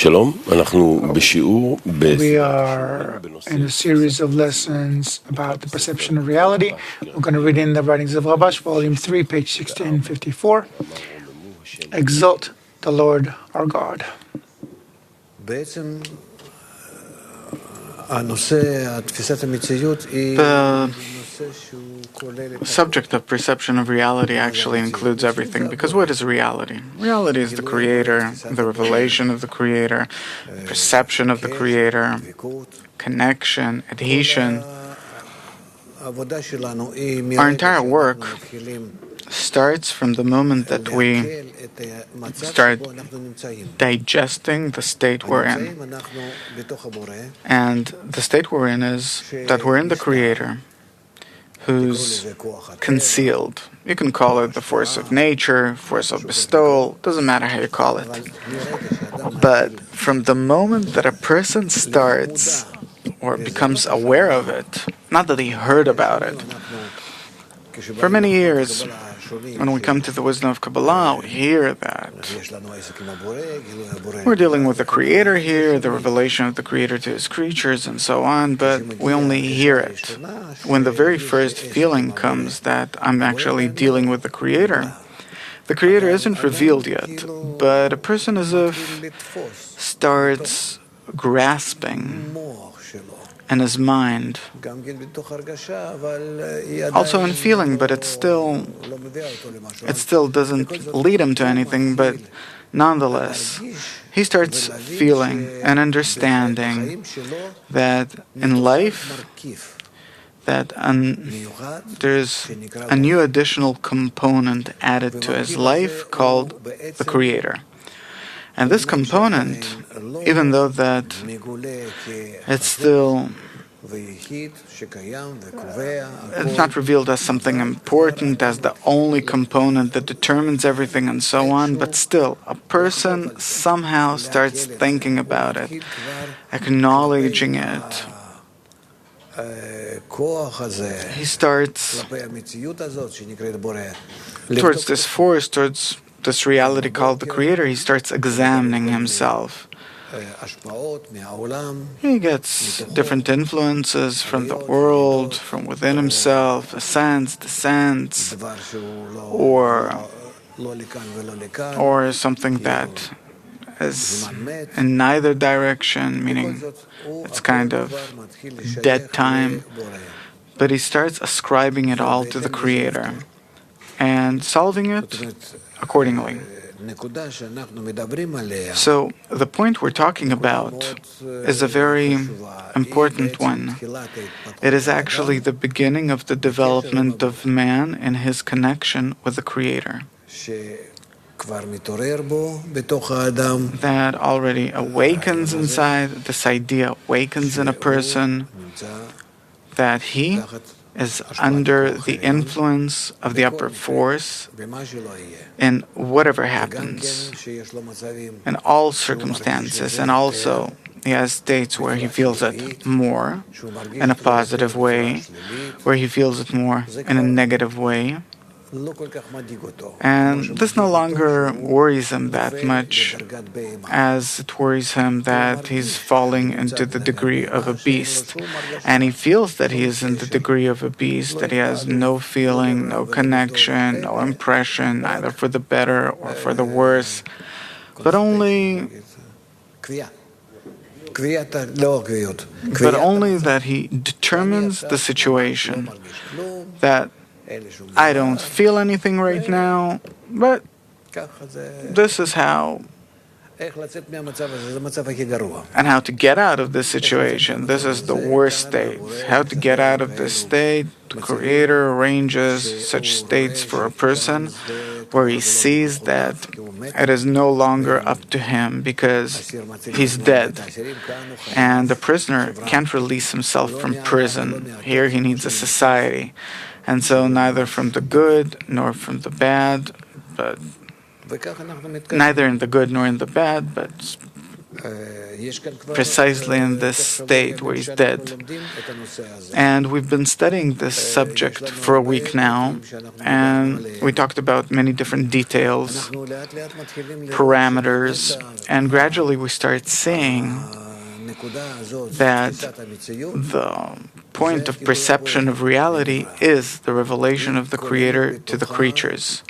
שלום, We are in a series of lessons about the perception of reality. We're going to read in the writings of Rabash, volume 3, page 1654. Exalt the Lord our God. The subject of perception of reality actually includes everything, because what is reality? Reality is the Creator, the revelation of the Creator, the perception of the Creator, connection, adhesion. Our entire work starts from the moment that we start digesting the state we're in. And the state we're in is that we're in the Creator, who's concealed. You can call it the force of nature, force of bestowal, doesn't matter how you call it. But from the moment that a person starts or becomes aware of it, not that he heard about it, for many years, when we come to the wisdom of Kabbalah, we hear that we're dealing with the Creator here, the revelation of the Creator to His creatures, and so on, but we only hear it. When the very first feeling comes that I'm actually dealing with the Creator isn't revealed yet, but a person as if starts grasping in his mind, also in feeling, but it still doesn't lead him to anything, but nonetheless, he starts feeling and understanding that in life, that there's a new additional component added to his life called the Creator. And this component, even though that it's not revealed as something important, as the only component that determines everything and so on, but still, a person somehow starts thinking about it, acknowledging it. He starts towards this force, towards this reality called the Creator. He starts examining himself. He gets different influences from the world, from within himself, ascends, descends, or something that is in neither direction, meaning it's kind of dead time. But he starts ascribing it all to the Creator and solving it accordingly. So the point we're talking about is a very important one. It is actually the beginning of the development of man and his connection with the Creator. That already awakens inside, this idea awakens in a person that he is under the influence of the upper force in whatever happens, in all circumstances, and also he has states where he feels it more in a positive way, where he feels it more in a negative way. And this no longer worries him that much as it worries him that he's falling into the degree of a beast. And he feels that he is in the degree of a beast, that he has no feeling, no connection, no impression, either for the better or for the worse, but only that he determines the situation, that I don't feel anything right now, but this is how, and how to get out of this situation. This is the worst state. How to get out of this state, the Creator arranges such states for a person where he sees that it is no longer up to him because he's dead. And the prisoner can't release himself from prison. Here he needs a society. And so neither from the good nor from the bad, but neither in the good nor in the bad, but precisely in this state where he's dead. And we've been studying this subject for a week now, and we talked about many different details, parameters, and gradually we start seeing that the point of perception of reality is the revelation of the Creator to the creatures.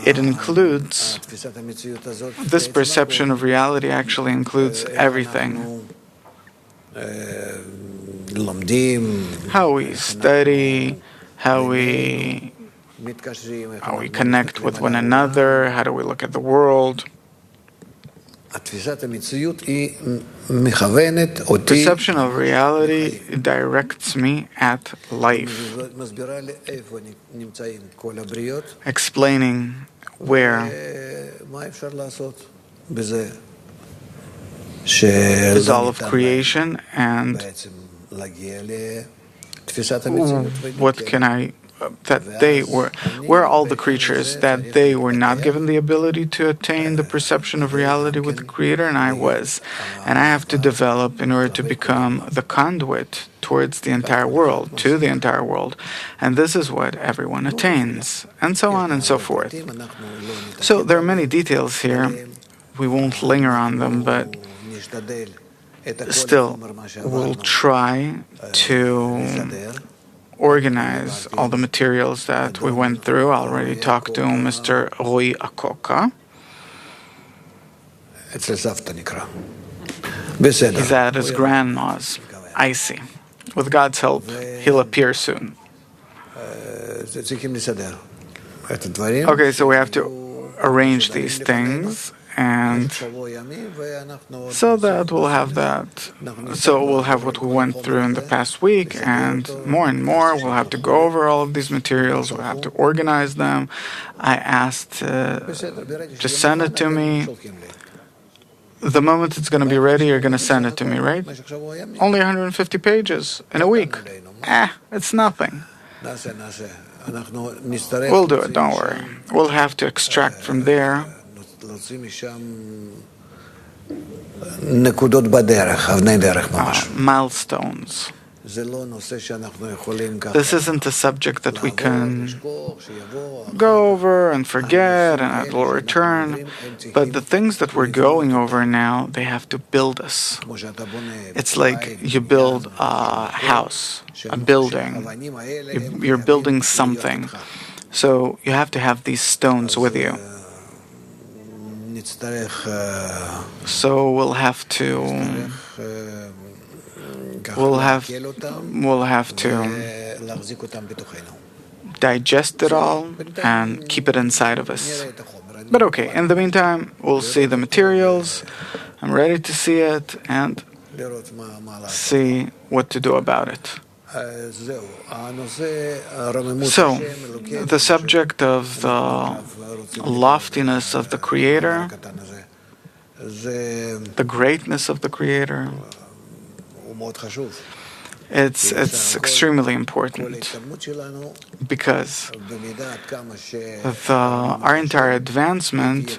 It includes, this perception of reality actually includes everything. How we study, how we connect with one another, how do we look at the world. Perception of reality directs me at life, explaining where is all of creation and what can I that they were all the creatures, that they were not given the ability to attain the perception of reality with the Creator, and I was. And I have to develop in order to become the conduit towards the entire world, to the entire world. And this is what everyone attains, and so on and so forth. So there are many details here. We won't linger on them, but still, we'll try to organize all the materials that we went through. I already talked to Mr. Rui Akoka. He's at his grandma's. I see. With God's help, he'll appear soon. Okay, so we have to arrange these things, and so that we'll have that. So we'll have what we went through in the past week, and more we'll have to go over all of these materials. We'll have to organize them. I asked to send it to me. The moment it's going to be ready, you're going to send it to me, right? Only 150 pages in a week. It's nothing. We'll do it, don't worry. We'll have to extract from there milestones. This isn't a subject that we can go over and forget and it will return, but the things that we're going over now, they have to build us. It's like you build a house, a building. You're building something. So you have to have these stones with you. So we'll have to digest it all and keep it inside of us. But okay, in the meantime, we'll see the materials. I'm ready to see it and see what to do about it. So, the subject of the loftiness of the Creator, the greatness of the Creator, it's extremely important because our entire advancement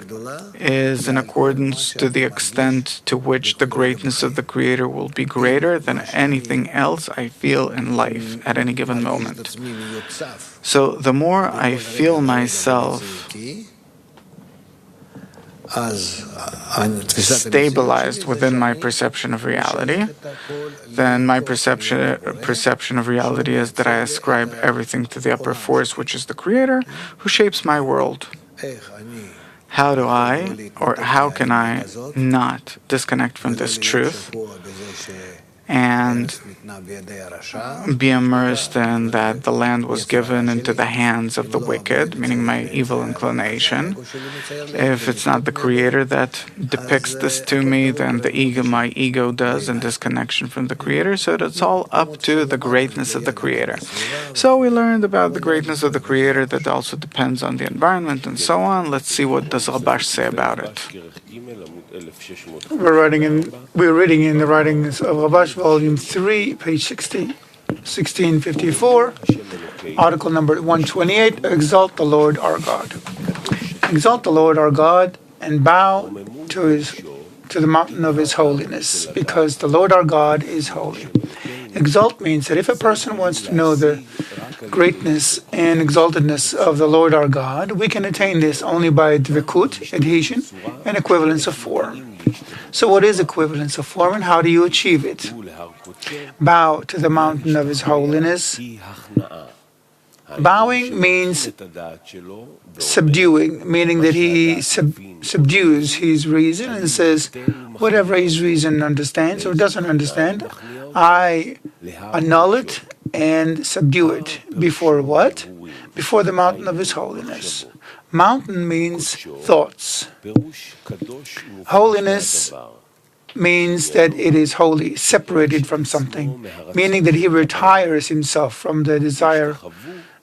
is in accordance to the extent to which the greatness of the Creator will be greater than anything else I feel in life at any given moment. So the more I feel myself stabilized within my perception of reality, then my perception of reality is that I ascribe everything to the upper force, which is the Creator, who shapes my world. How do I, or how can I not disconnect from this truth and be immersed in that the land was given into the hands of the wicked, meaning my evil inclination? If it's not the Creator that depicts this to me, then my ego does in disconnection from the Creator, so it's all up to the greatness of the Creator. So we learned about the greatness of the Creator that also depends on the environment and so on. Let's see what does Rabash say about it. We're reading in the writings of Rabash, Volume 3, page 1654, article number 128, Exalt the Lord our God. Exalt the Lord our God and bow to His to the mountain of his holiness, because the Lord our God is holy. Exalt means that if a person wants to know the greatness and exaltedness of the Lord our God, we can attain this only by dvekut, adhesion, and equivalence of form. So what is equivalence of form and how do you achieve it? Bow to the mountain of his holiness. Bowing means subduing, meaning that he subdues his reason and says, whatever his reason understands or doesn't understand, I annul it and subdue it. Before what? Before the mountain of his holiness. Mountain means thoughts. Holiness means that it is holy, separated from something, meaning that he retires himself from the desire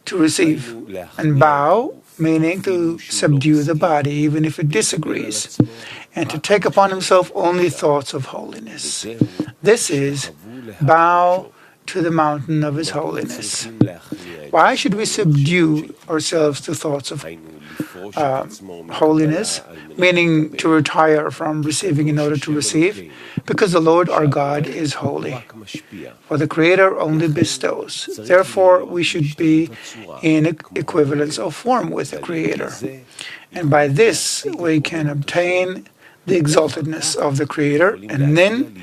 to receive. And bow, meaning to subdue the body, even if it disagrees, and to take upon himself only thoughts of holiness. This is bow to the mountain of his holiness. Why should we subdue ourselves to thoughts of holiness, meaning to retire from receiving in order to receive? Because the Lord our God is holy. For the Creator only bestows. Therefore, we should be in equivalence of form with the Creator. And by this, we can obtain the exaltedness of the Creator, and then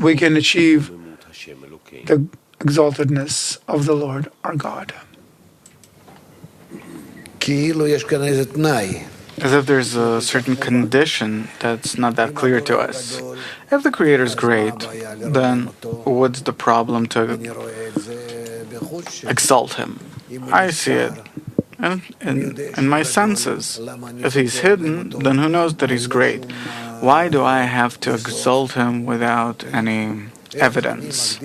we can achieve the exaltedness of the Lord our God. As if there's a certain condition that's not that clear to us. If the Creator is great, then what's the problem to exalt Him? I see it in my senses. If He's hidden, then who knows that He's great? Why do I have to exalt Him without any evidence?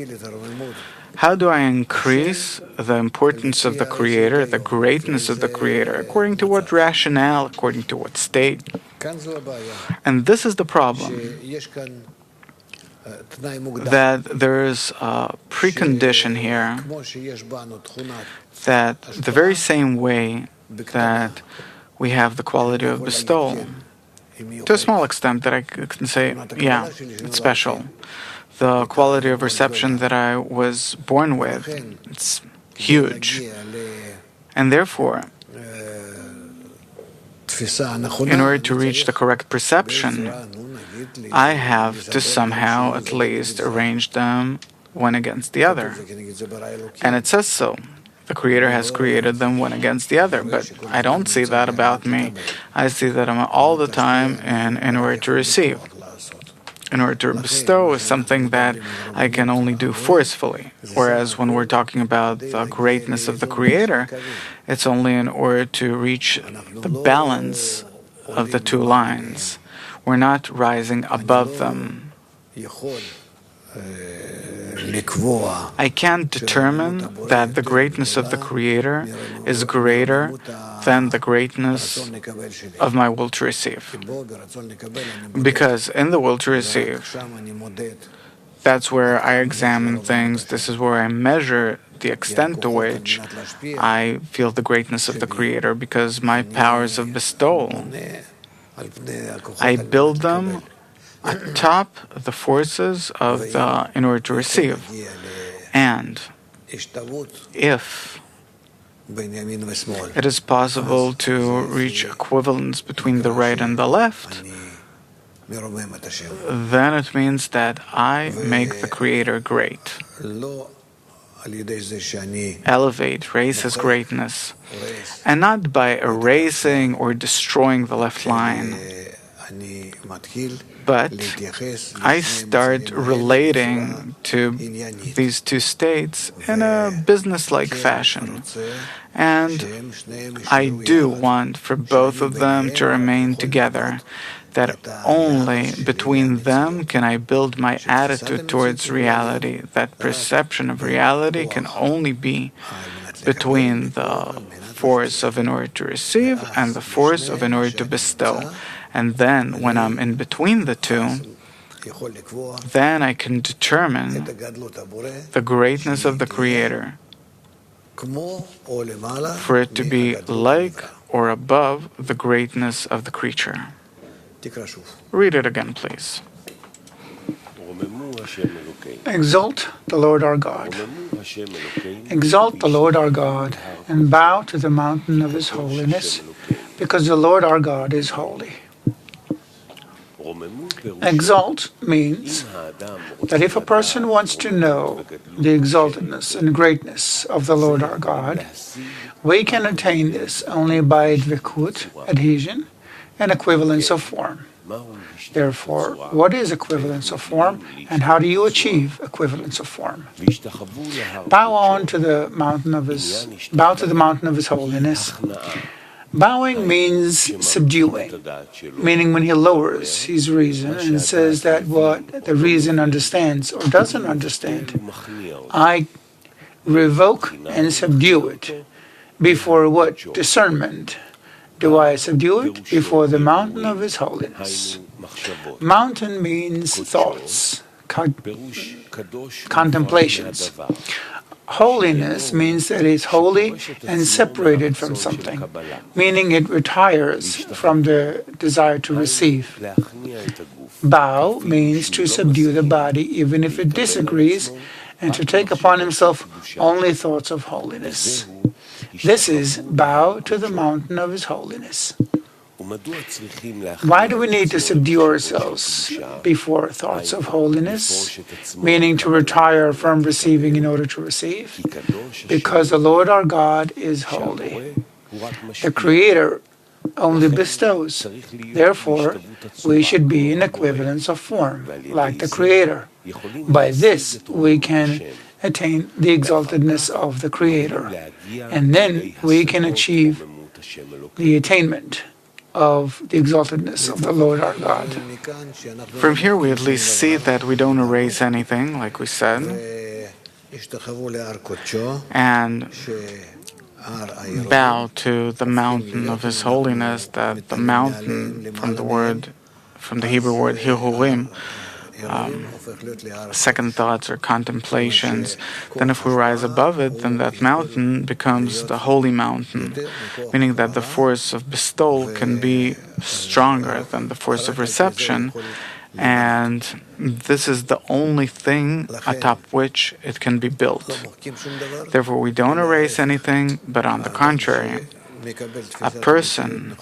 How do I increase the importance of the Creator, the greatness of the Creator? According to what rationale? According to what state? And this is the problem, that there is a precondition here, that the very same way that we have the quality of bestowal, to a small extent that I can say, yeah, it's special. The quality of reception that I was born with, it's huge. And therefore, in order to reach the correct perception, I have to somehow at least arrange them one against the other. And it says so. The Creator has created them one against the other, but I don't see that about me. I see that I'm all the time in order to receive. In order to bestow is something that I can only do forcefully. Whereas when we're talking about the greatness of the Creator, it's only in order to reach the balance of the two lines. We're not rising above them. I can't determine that the greatness of the Creator is greater than the greatness of my will to receive. Because in the will to receive, that's where I examine things, this is where I measure the extent to which I feel the greatness of the Creator, because my powers of bestowal, I build them atop the forces of the in order to receive. And if it is possible to reach equivalence between the right and the left, then it means that I make the Creator great. Elevate, raise His greatness, and not by erasing or destroying the left line. But I start relating to these two states in a business-like fashion. And I do want for both of them to remain together, that only between them can I build my attitude towards reality. That perception of reality can only be between the force of in order to receive and the force of in order to bestow. And then, when I'm in between the two, then I can determine the greatness of the Creator, for it to be like or above the greatness of the creature. Read it again, please. Exalt the Lord our God. Exalt the Lord our God, and bow to the mountain of his holiness, because the Lord our God is holy. Exalt means that if a person wants to know the exaltedness and greatness of the Lord our God, we can attain this only by dvikut, adhesion, and equivalence of form. Therefore, what is equivalence of form, and how do you achieve equivalence of form? Bow to the mountain of his holiness. Bowing means subduing, meaning when he lowers his reason and says that what the reason understands or doesn't understand, I revoke and subdue it. Before what discernment do I subdue it? Before the mountain of his holiness. Mountain means thoughts, contemplations. Holiness means that it's holy and separated from something, meaning it retires from the desire to receive. Bow means to subdue the body even if it disagrees, and to take upon himself only thoughts of holiness. This is bow to the mountain of his holiness. Why do we need to subdue ourselves before thoughts of holiness, meaning to retire from receiving in order to receive? Because the Lord our God is holy. The Creator only bestows. Therefore, we should be in equivalence of form, like the Creator. By this, we can attain the exaltedness of the Creator, and then we can achieve the attainment of the exaltedness of the Lord our God. From here, we at least see that we don't erase anything, like we said, and bow to the mountain of His holiness. That the mountain, from the Hebrew word hihurim, second thoughts or contemplations. Then if we rise above it, then that mountain becomes the holy mountain, meaning that the force of bestowal can be stronger than the force of reception, and this is the only thing atop which it can be built. Therefore, we don't erase anything, but on the contrary, a person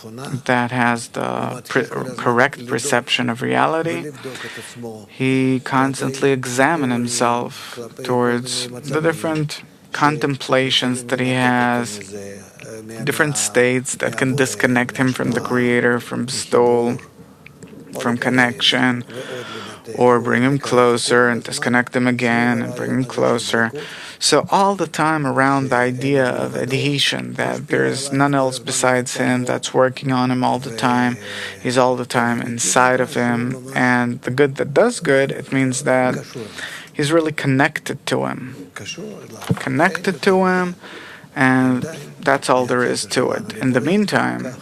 that has the correct perception of reality, he constantly examines himself towards the different contemplations that he has, different states that can disconnect him from the Creator, from bestowal, from connection, or bring him closer and disconnect him again and bring him closer. So all the time around the idea of adhesion, that there's none else besides him that's working on him all the time. He's all the time inside of him. And the good that does good, it means that he's really connected to him. Connected to him, and that's all there is to it. In the meantime,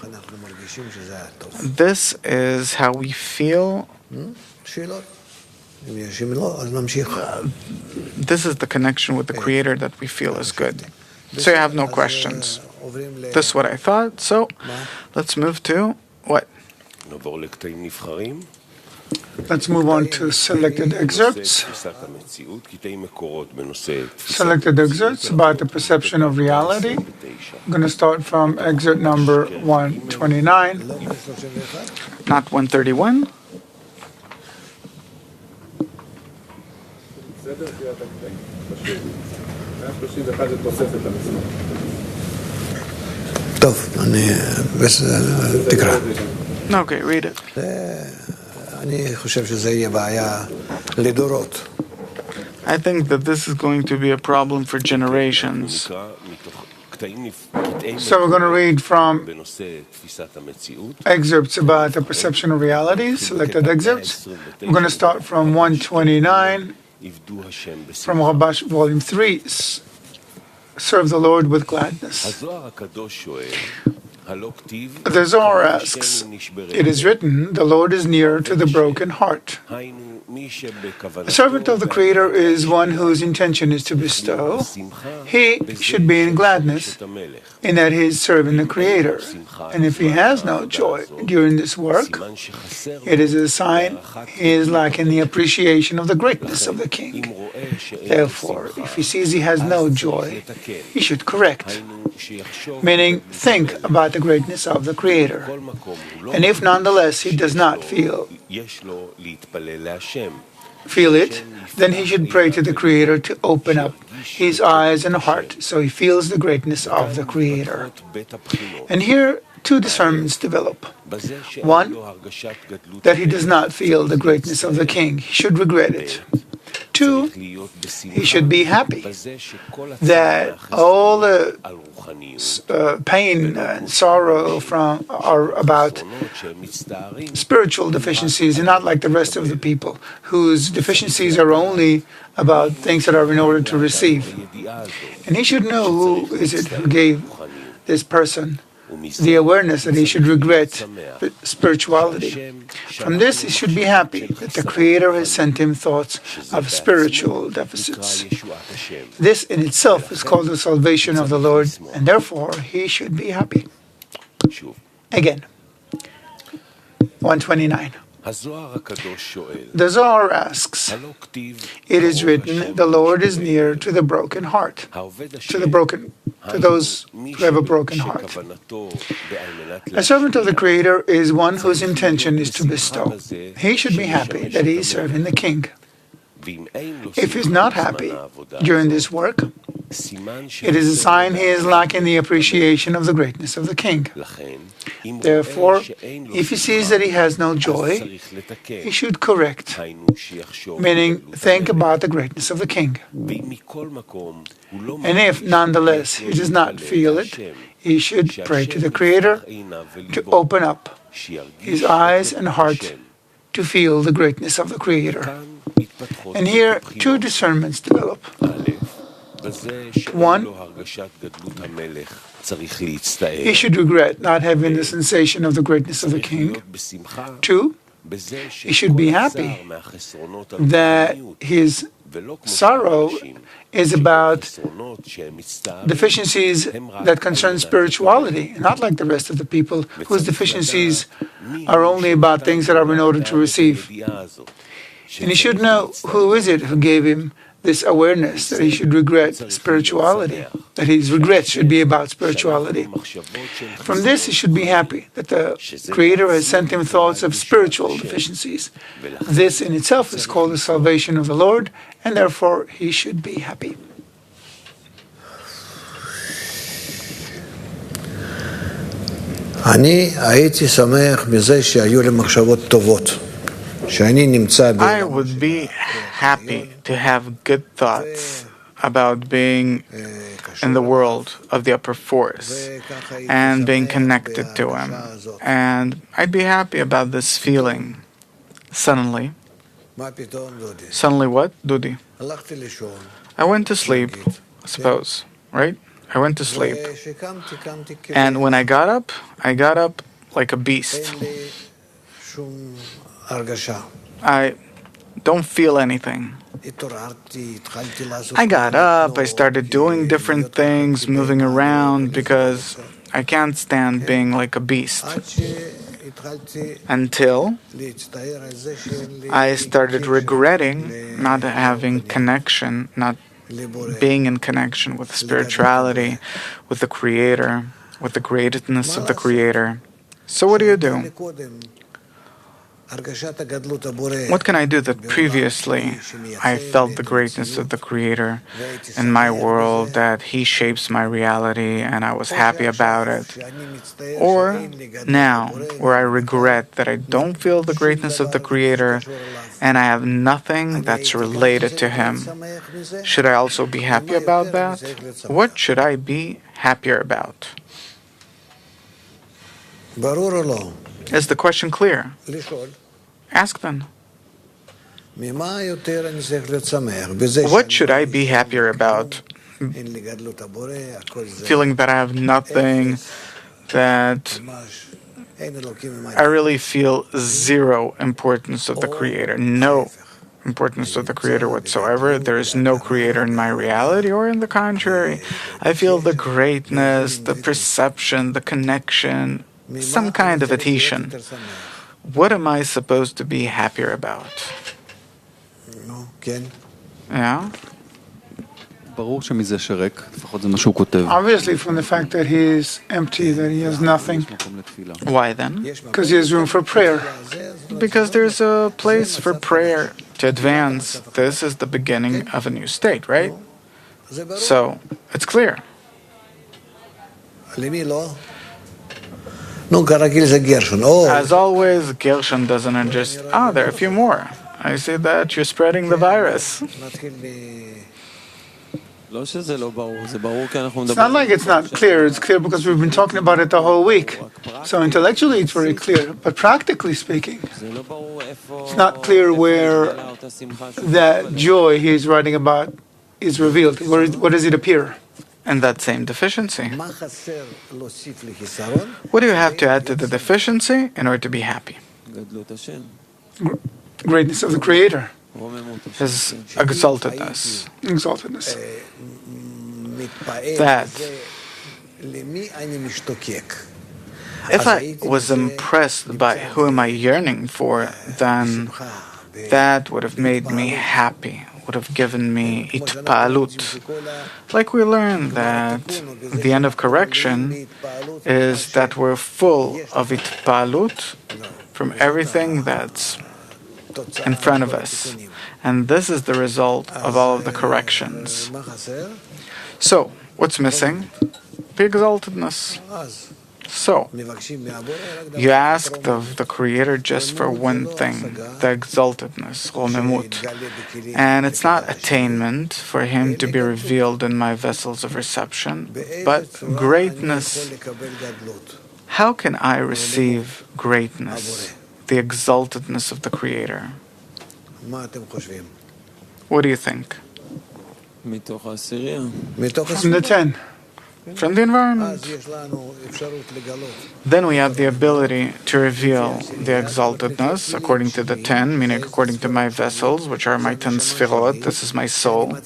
this is how we feel. This is the connection with the Creator that we feel is good. So you have no questions. This is what I thought. So let's move to what? Let's move on to selected excerpts. Selected excerpts about the perception of reality. I'm going to start from excerpt number 129. Not 131. Okay, read it. I think that this is going to be a problem for generations. So we're going to read from excerpts about the perception of reality, selected excerpts. We're going to start from 129 from Rabash, Volume 3, Serve the Lord with Gladness. The Zohar asks, "It is written, the Lord is near to the broken heart." A servant of the Creator is one whose intention is to bestow. He should be in gladness in that he is serving the Creator. And if he has no joy during this work, it is a sign he is lacking the appreciation of the greatness of the King. Therefore, if he sees he has no joy, he should correct, meaning think about the greatness of the Creator. And if nonetheless he does not feel it, then he should pray to the Creator to open up his eyes and heart so he feels the greatness of the Creator. And here two discernments develop. One, that he does not feel the greatness of the King. He should regret it. Two, he should be happy that all the pain and sorrow are about spiritual deficiencies and not like the rest of the people whose deficiencies are only about things that are in order to receive. And he should know who is it who gave this person the awareness that he should regret spirituality. From this, he should be happy that the Creator has sent him thoughts of spiritual deficits. This in itself is called the salvation of the Lord, and therefore he should be happy. Again, 129. The Zohar asks, "It is written, the Lord is near to the broken heart," to those who have a broken heart. A servant of the Creator is one whose intention is to bestow. He should be happy that he is serving the King. If he is not happy during this work, it is a sign he is lacking the appreciation of the greatness of the King. Therefore, if he sees that he has no joy, he should correct, meaning think about the greatness of the King. And if, nonetheless, he does not feel it, he should pray to the Creator to open up his eyes and heart to feel the greatness of the Creator. And here, two discernments develop. One, he should regret not having the sensation of the greatness of the King. Two, he should be happy that his sorrow is about deficiencies that concern spirituality, not like the rest of the people whose deficiencies are only about things that are in order to receive. And he should know who is it who gave him this awareness that he should regret spirituality, that his regrets should be about spirituality. From this, he should be happy that the Creator has sent him thoughts of spiritual deficiencies. This in itself is called the salvation of the Lord, and therefore he should be happy. I would be happy to have good thoughts about being in the world of the upper force and being connected to Him. And I'd be happy about this feeling. Suddenly what, Dudi? I went to sleep, suppose, right? I went to sleep. And when I got up like a beast. I don't feel anything. I got up, I started doing different things, moving around, because I can't stand being like a beast. Until I started regretting not having connection, not being in connection with spirituality, with the Creator, with the greatness of the Creator. So what do? What can I do that previously I felt the greatness of the Creator in my world, that He shapes my reality and I was happy about it? Or now, where I regret that I don't feel the greatness of the Creator and I have nothing that's related to Him, should I also be happy about that? What should I be happier about? Is the question clear? Ask then. What should I be happier about? Feeling that I have nothing that I really feel zero importance of the Creator, no importance of the Creator whatsoever. There is no Creator in my reality, or in the contrary. I feel the greatness, the perception, the connection, some kind of adhesion. What am I supposed to be happier about? Yeah? Obviously, from the fact that he is empty, that he has nothing. Why then? Because he has room for prayer. Because there's a place for prayer to advance. This is the beginning of a new state, right? So, it's clear. As always, Gershon doesn't understand. There are a few more. I see that you're spreading the virus. It's not like it's not clear. It's clear because we've been talking about it the whole week. So intellectually it's very clear. But practically speaking, it's not clear where that joy he's writing about is revealed. Where does it appear? And that same deficiency. What do you have to add to the deficiency in order to be happy? Greatness of the Creator. His exaltedness. Exaltedness. That if I was impressed by who am I yearning for, then that would have made me happy, would have given me itpalut. Like we learned that the end of correction is that we're full of itpalut from everything that's in front of us. And this is the result of all of the corrections. So, what's missing? The exaltedness. So, you asked of the Creator just for one thing, the exaltedness, romemut. And it's not attainment for Him to be revealed in my vessels of reception, but greatness. How can I receive greatness, the exaltedness of the Creator? What do you think? From the 10. From the environment. Then we have the ability to reveal the exaltedness according to the 10, meaning according to my vessels, which are my 10 sfirot. This is my soul.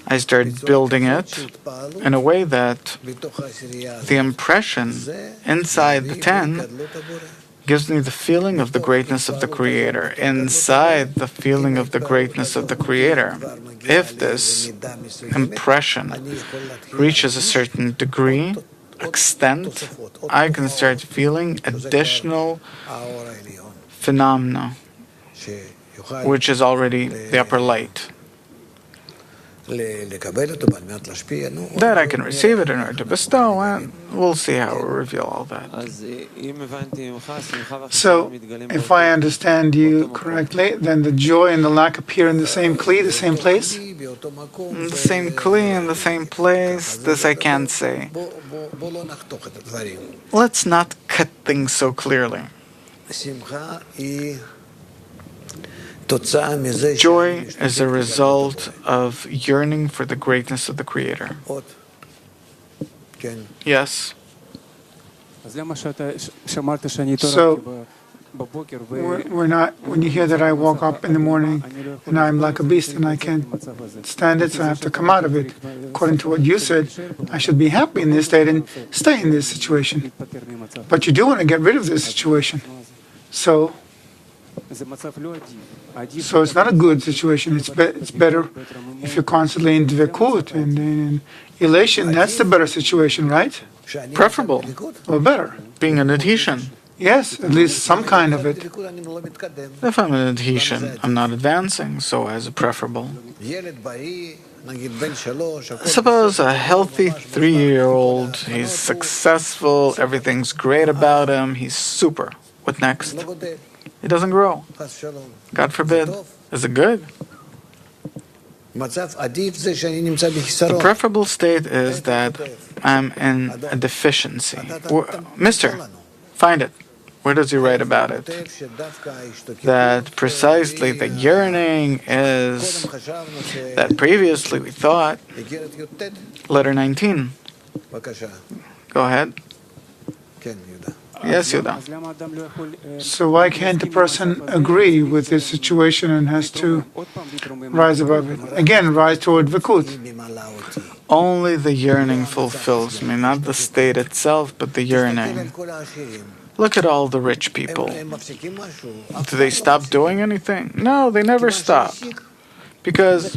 I start building it in a way that the impression inside the 10 gives me the feeling of the greatness of the Creator. Inside the feeling of the greatness of the Creator, if this impression reaches a certain degree, extent, I can start feeling additional phenomena, which is already the upper light. That I can receive it in order to bestow, and we'll see how we reveal all that. So, if I understand you correctly, then the joy and the lack appear in the same kli, the same place? The same kli in the same place, this I can't say. Let's not cut things so clearly. Joy is a result of yearning for the greatness of the Creator. Yes. So, we're not, when you hear that I woke up in the morning and I'm like a beast and I can't stand it, so I have to come out of it. According to what you said, I should be happy in this state and stay in this situation. But you do want to get rid of this situation. So it's not a good situation. It's better if you're constantly in dvekut and in elation. That's the better situation, right? Preferable. Or better. Being an adhesion. Yes, at least some kind of it. If I'm an adhesion, I'm not advancing, so as a preferable. Suppose a healthy 3-year-old, he's successful, everything's great about him, he's super. What next? He doesn't grow. God forbid. Is it good? The preferable state is that I'm in a deficiency. Mister, find it. Where does he write about it? That precisely the yearning is that previously we thought, letter 19. Go ahead. Yes, Yuda. So why can't a person agree with this situation and has to rise above it? Again, rise toward Vikut. Only the yearning fulfills me, not the state itself, but the yearning. Look at all the rich people. Do they stop doing anything? No, they never stop. Because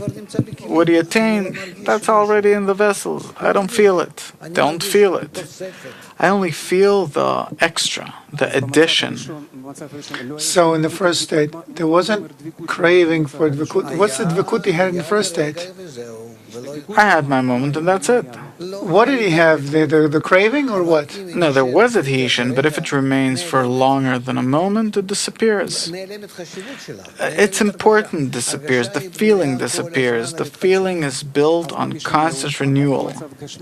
what he attained, that's already in the vessels. I don't feel it. Don't feel it. I only feel the extra, the addition. So in the first state, there wasn't craving for Dvekut. What's the Dvekut he had in the first state? I had my moment and that's it. What did he have? The craving or what? No, there was adhesion, but if it remains for longer than a moment, it disappears. It's important disappears. The feeling disappears. The feeling is built on constant renewal.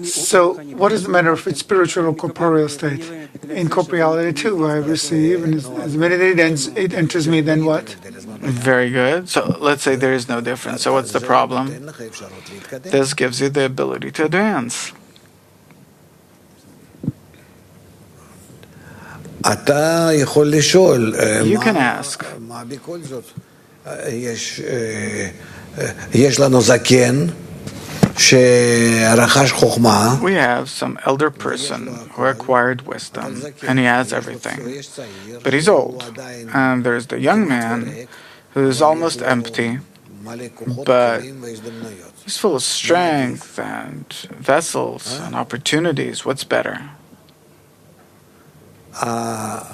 So what is the matter if it's spiritual or corporeal state? In corporeality too, I receive, and as the minute it enters me, then what? Very good. So let's say there is no difference. So what's the problem? This gives you the ability to advance. You can ask, we have some elder person who acquired wisdom, and he has everything, but he's old. And there's the young man who is almost empty, but he's full of strength and vessels and opportunities. What's better? The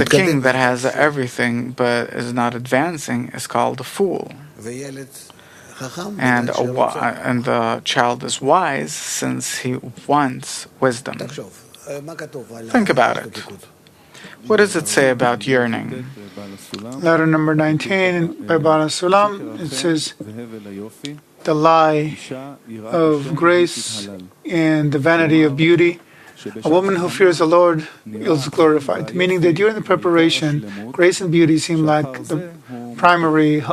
king that has everything but is not advancing is called a fool. And the child is wise since he wants wisdom. Think about it. What does it say about yearning? Letter number 19 by Bala Sulam, it says, the lie of grace and the vanity of beauty. A woman who fears the Lord is glorified, meaning that during the preparation, grace and beauty seem like the primary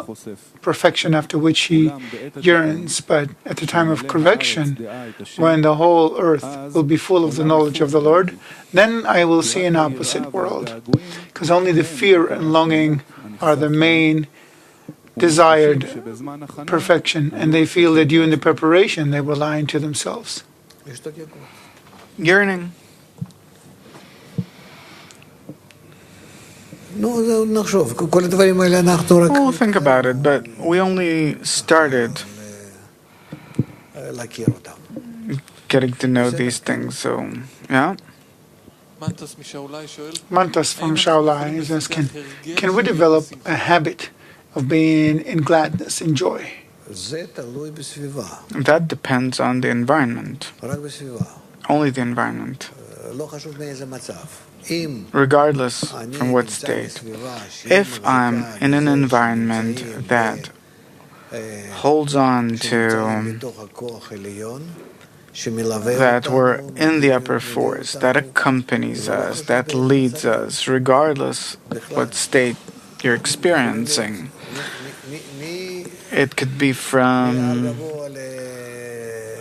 perfection after which he yearns. But at the time of correction, when the whole earth will be full of the knowledge of the Lord, then I will see an opposite world. Because only the fear and longing are the main desired perfection, and they feel that during the preparation they were lying to themselves. Yearning. We'll think about it, but we only started getting to know these things, so, yeah? Mantas from Shaulai is asking, can we develop a habit of being in gladness, in joy? That depends on the environment. Only the environment. Regardless from what state. If I'm in an environment that holds on to that we're in the upper force, that accompanies us, that leads us, regardless what state you're experiencing. It could be from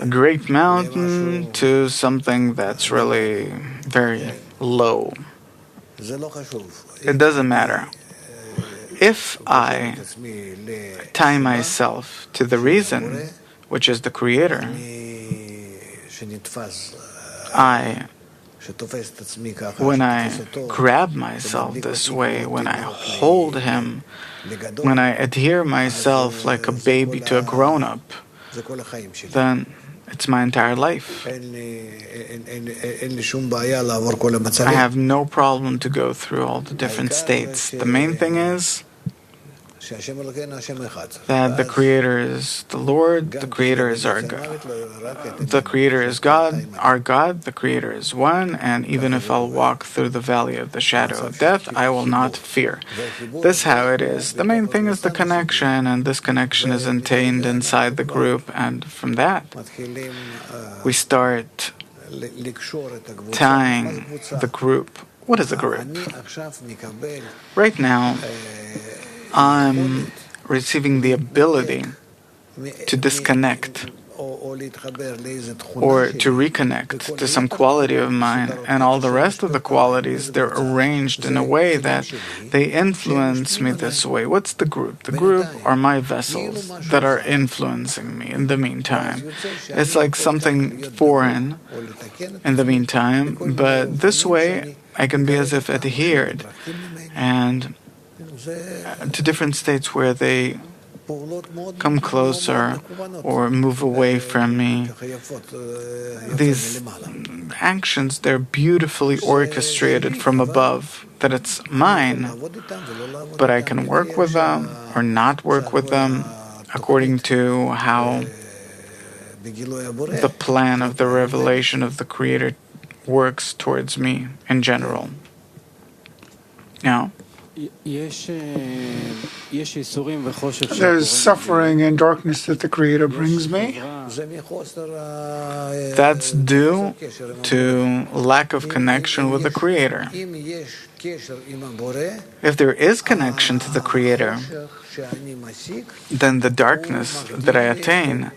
a great mountain to something that's really very low. It doesn't matter. If I tie myself to the reason, which is the Creator, when I grab myself this way, when I hold Him, when I adhere myself like a baby to a grown-up, then it's my entire life. I have no problem to go through all the different states. The main thing is that the Creator is the Lord, the Creator is our God. The Creator is God, our God, the Creator is one, and even if I'll walk through the valley of the shadow of death, I will not fear. This is how it is. The main thing is the connection, and this connection is attained inside the group, and from that, we start tying the group. What is a group? Right now, I'm receiving the ability to disconnect or to reconnect to some quality of mine, and all the rest of the qualities, they're arranged in a way that they influence me this way. What's the group? The group are my vessels that are influencing me in the meantime. It's like something foreign in the meantime, but this way I can be as if adhered and to different states where they come closer or move away from me. These actions, they're beautifully orchestrated from above, that it's mine, but I can work with them or not work with them according to how the plan of the revelation of the Creator works towards me in general. Now, there's suffering and darkness that the Creator brings me. That's due to lack of connection with the Creator. If there is connection to the Creator, then the darkness that I attain,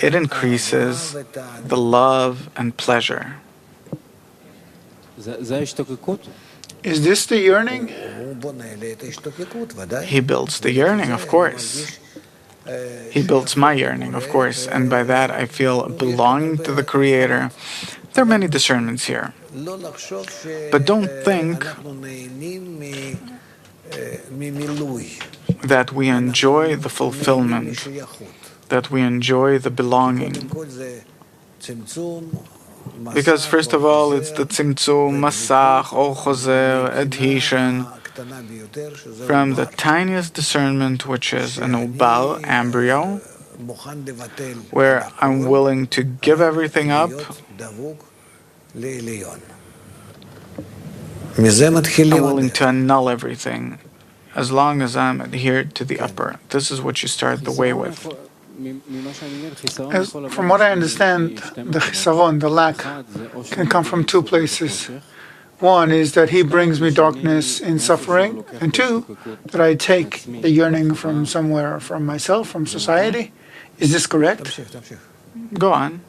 it increases the love and pleasure. Is this the yearning? He builds the yearning, of course. He builds my yearning, of course, and by that I feel belonging to the Creator. There are many discernments here. But don't think that we enjoy the fulfillment, that we enjoy the belonging. Because first of all, it's the tzimtzum, masach, or choser, adhesion, from the tiniest discernment, which is an ubal, embryo, where I'm willing to give everything up. I'm willing to annul everything, as long as I'm adhered to the upper. This is what you start the way with. From what I understand, the chisaron, the lack, can come from two places. One is that he brings me darkness in suffering, and two, that I take the yearning from somewhere, from myself, from society. Is this correct? Go on.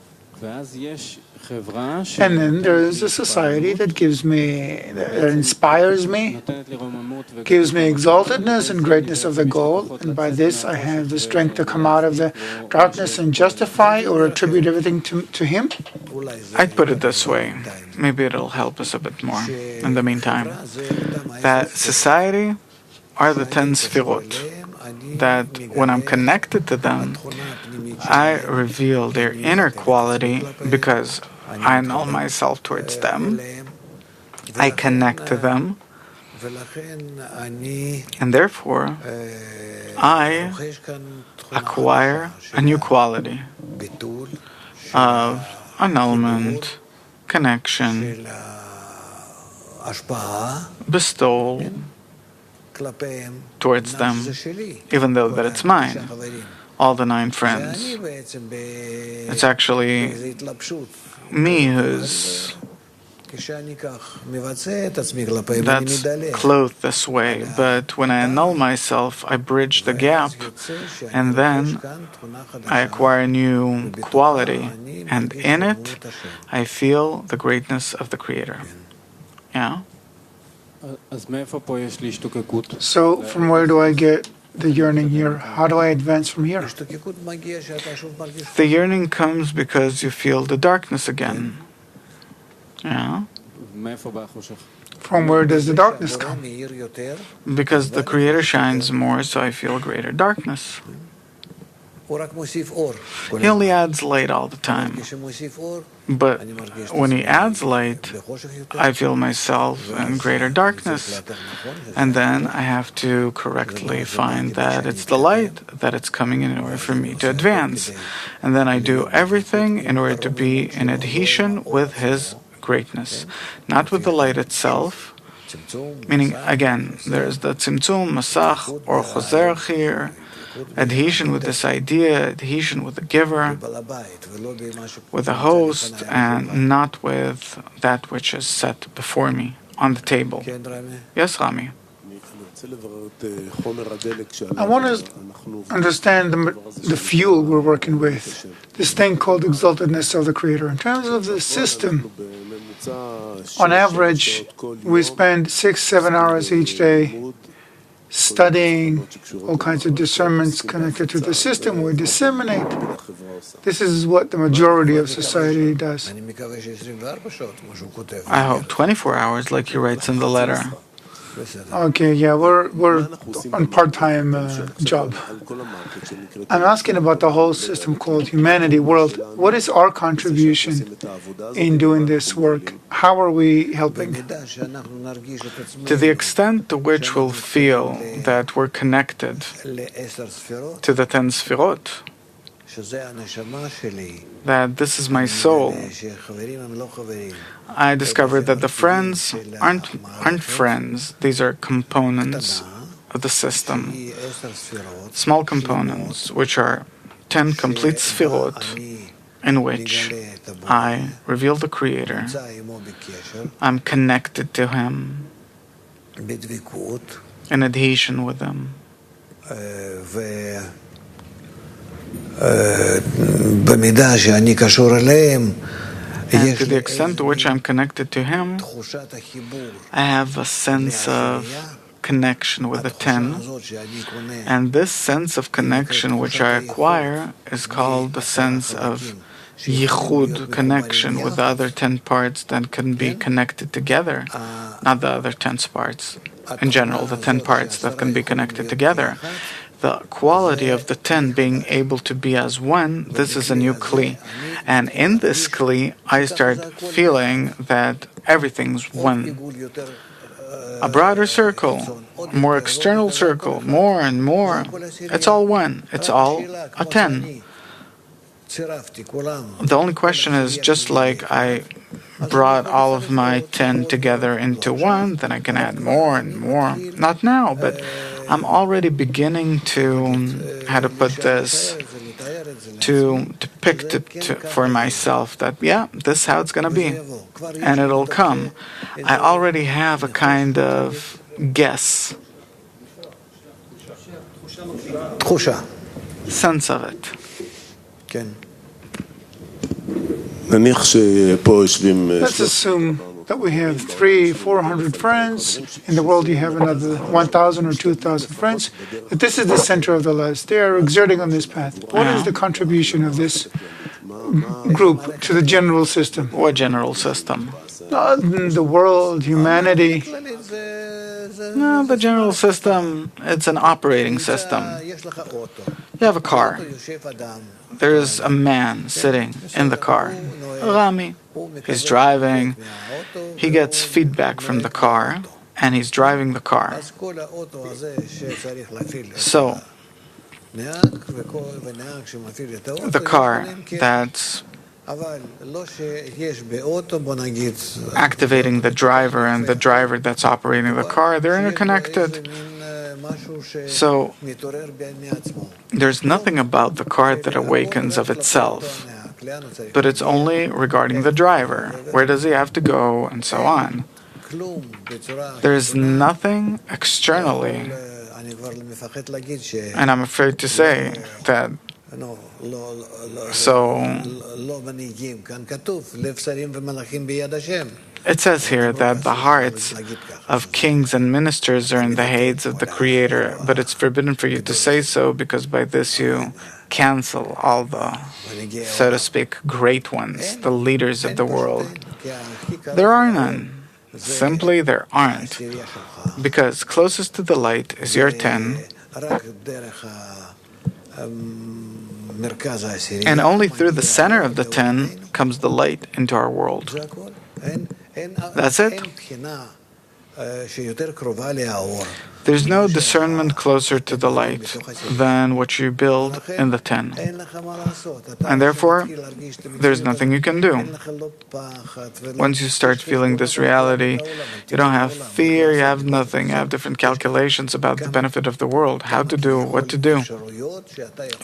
And then there is a society that gives me, that inspires me, gives me exaltedness and greatness of the goal, and by this I have the strength to come out of the darkness and justify or attribute everything to him? I'd put it this way. Maybe it'll help us a bit more in the meantime. That society are the 10 sfirot, that when I'm connected to them, I reveal their inner quality because I annul myself towards them, I connect to them, and therefore I acquire a new quality of annulment, connection, bestowal towards them, even though that it's mine. All the 9 friends. It's actually me who's that's clothed this way, but when I annul myself, I bridge the gap, and then I acquire a new quality, and in it, I feel the greatness of the Creator. Yeah? So, from where do I get the yearning here? How do I advance from here? The yearning comes because you feel the darkness again. Yeah? From where does the darkness come? Because the Creator shines more, so I feel greater darkness. He only adds light all the time. But when he adds light, I feel myself in greater darkness. And then I have to correctly find that it's the light that it's coming in order for me to advance. And then I do everything in order to be in adhesion with his greatness, not with the light itself. Meaning, again, there's the tzimtzum, masach, or choser here, adhesion with this idea, adhesion with the giver, with the host, and not with that which is set before me on the table. Yes, Rami? I want to understand the fuel we're working with, this thing called exaltedness of the Creator. In terms of the system, on average, we spend 6-7 hours each day studying all kinds of discernments connected to the system. We disseminate. This is what the majority of society does. I hope 24 hours, like he writes in the letter. Okay, yeah, we're on part-time job. I'm asking about the whole system called humanity, world. What is our contribution in doing this work? How are we helping? To the extent to which we'll feel that we're connected to the 10 sfirot, that this is my soul, I discovered that the friends aren't friends. These are components of the system, small components, which are 10 complete sfirot, in which I reveal the Creator. I'm connected to Him, in adhesion with Him. And to the extent to which I'm connected to Him, I have a sense of connection with the 10. And this sense of connection which I acquire is called the sense of yichud, connection with the other 10 parts that can be connected together, not the other 10 parts. In general, the 10 parts that can be connected together. The quality of the 10 being able to be as one, this is a new kli. And in this kli, I start feeling that everything's one. A broader circle, more external circle, more and more. It's all one. It's all a 10. The only question is, just like I brought all of my 10 together into one, then I can add more and more. Not now, but I'm already beginning to, how to put this, to depict it for myself that, yeah, this is how it's going to be. And it'll come. I already have a kind of guess, sense of it. Let's assume that we have 300-400 friends. In the world, you have another 1,000 or 2,000 friends. That this is the center of the list. They are exerting on this path. What is the contribution of this group to the general system? What general system? The world, humanity. No, the general system, it's an operating system. You have a car. There's a man sitting in the car. Rami. He's driving. He gets feedback from the car, and he's driving the car. So, the car that's activating the driver and the driver that's operating the car, they're interconnected. So, there's nothing about the car that awakens of itself, but it's only regarding the driver. Where does he have to go, and so on. There's nothing externally, and I'm afraid to say that. So, it says here that the hearts of kings and ministers are in the hands of the Creator, but it's forbidden for you to say so, because by this you cancel all the, so to speak, great ones, the leaders of the world. There are none. Simply, there aren't. Because closest to the light is your 10, and only through the center of the 10 comes the light into our world. That's it. There's no discernment closer to the light than what you build in the 10. And therefore, there's nothing you can do. Once you start feeling this reality, you don't have fear, you have nothing. You have different calculations about the benefit of the world, how to do, what to do.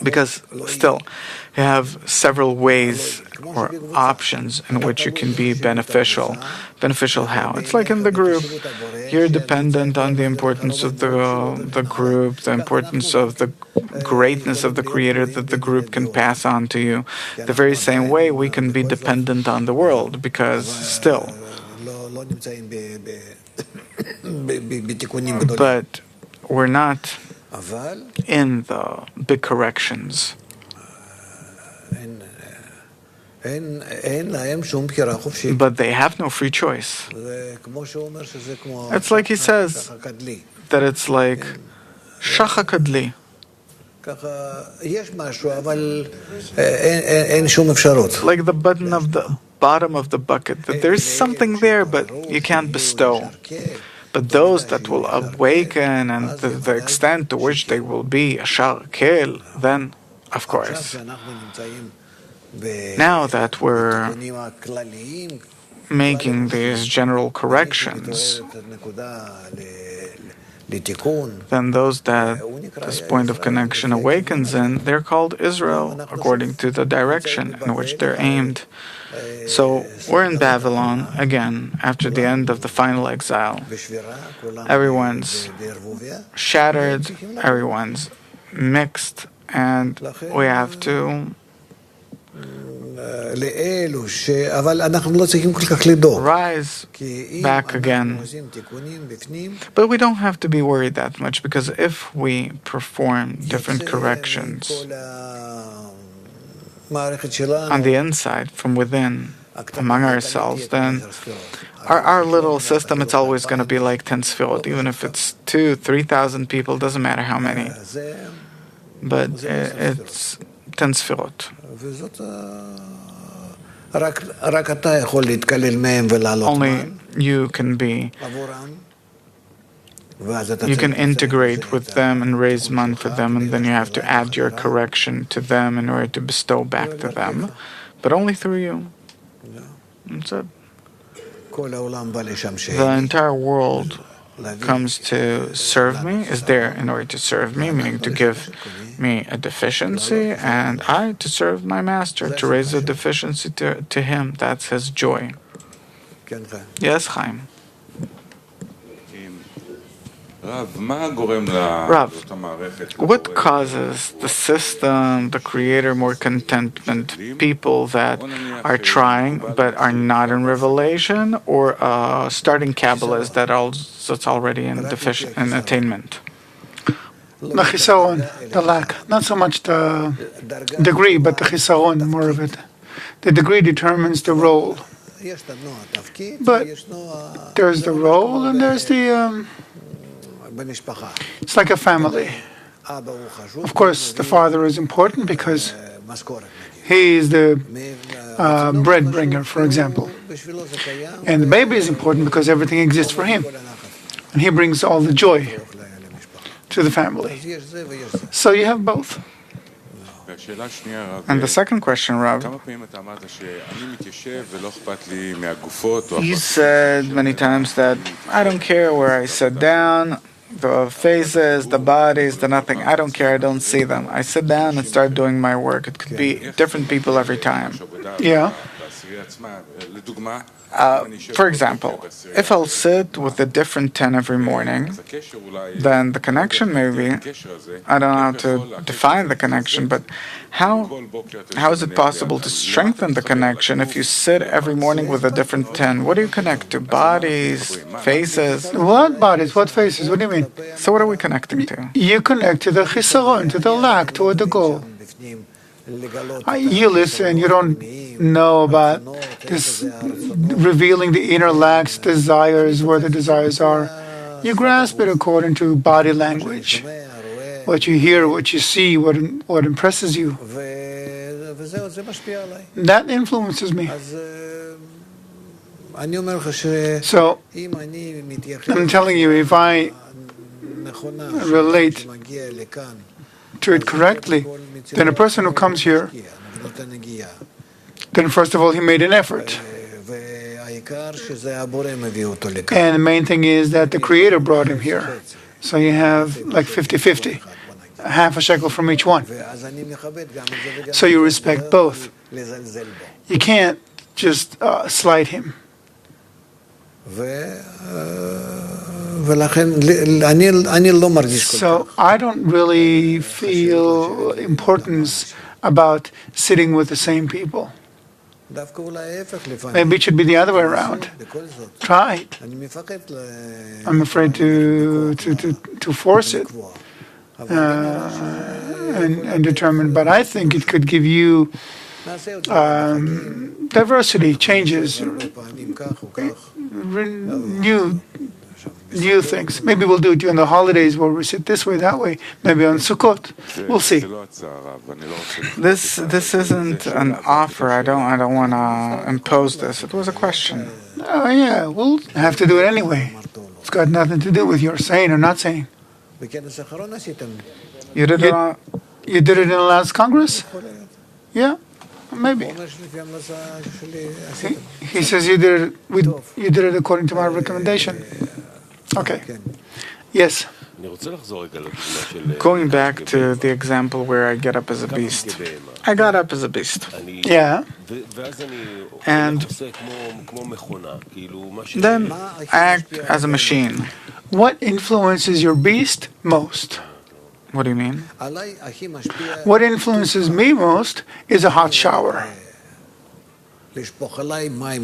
Because still, you have several ways or options in which you can be beneficial. Beneficial how? It's like in the group. You're dependent on the importance of the group, the importance of the greatness of the Creator that the group can pass on to you. The very same way we can be dependent on the world, because still. But we're not in the big corrections. But they have no free choice. It's like he says that it's like shachakadli. Like the button of the bottom of the bucket, that there's something there, but you can't bestow. But those that will awaken and the extent to which they will be a kel, then, of course, now that we're making these general corrections, then those that this point of connection awakens in, they're called Israel, according to the direction in which they're aimed. So we're in Babylon again after the end of the final exile. Everyone's shattered, everyone's mixed, and we have to rise back again. But we don't have to be worried that much, because if we perform different corrections on the inside, from within, among ourselves, then our little system, it's always going to be like 10 sfirot, even if it's 2,000-3,000 people, doesn't matter how many. But it's 10 sfirot. Only you can integrate with them and raise man for them, and then you have to add your correction to them in order to bestow back to them, but only through you. That's it. The entire world comes to serve me, is there in order to serve me, meaning to give me a deficiency, and I to serve my master, to raise a deficiency to him. That's his joy. Yes, Chaim. Rav, what causes the system, the Creator, more contentment? People that are trying but are not in revelation, or starting Kabbalists that's already in attainment? The chisaron, the lack, not so much the degree, but the chisaron, more of it. The degree determines the role. But there's the role, and there's the it's like a family. Of course, the father is important because he is the bread bringer, for example. And the baby is important because everything exists for him. And he brings all the joy to the family. So you have both. And the second question, Rav, you said many times that I don't care where I sit down, the faces, the bodies, the nothing. I don't care. I don't see them. I sit down and start doing my work. It could be different people every time. Yeah. For example, if I'll sit with a different 10 every morning, then the connection maybe, I don't know how to define the connection, but how is it possible to strengthen the connection if you sit every morning with a different 10? What do you connect to? Bodies, faces? What bodies? What faces? What do you mean? So what are we connecting to? You connect to the chisaron, to the lack, toward the goal. You listen, you don't know about this revealing the inner lacks, desires, where the desires are. You grasp it according to body language. What you hear, what you see, what impresses you. That influences me. So, I'm telling you, if I relate to it correctly, then a person who comes here, then first of all, he made an effort. And the main thing is that the Creator brought him here. So you have like 50-50. half a shekel from each one. So you respect both. You can't just slight him. So I don't really feel importance about sitting with the same people. Maybe it should be the other way around. Try it. I'm afraid to force it and determine, but I think it could give you diversity, changes, new things. Maybe we'll do it during the holidays where we sit this way, that way. Maybe on Sukkot. We'll see. This isn't an offer. I don't want to impose this. It was a question. Oh yeah, we'll have to do it anyway. It's got nothing to do with your saying or not saying. You did it on... You did it in the last Congress? Yeah, maybe. He says you did it according to my recommendation. Okay. Yes. Going back to the example where I get up as a beast. I got up as a beast. Yeah. And then I act as a machine. What influences your beast most? What do you mean? What influences me most is a hot shower.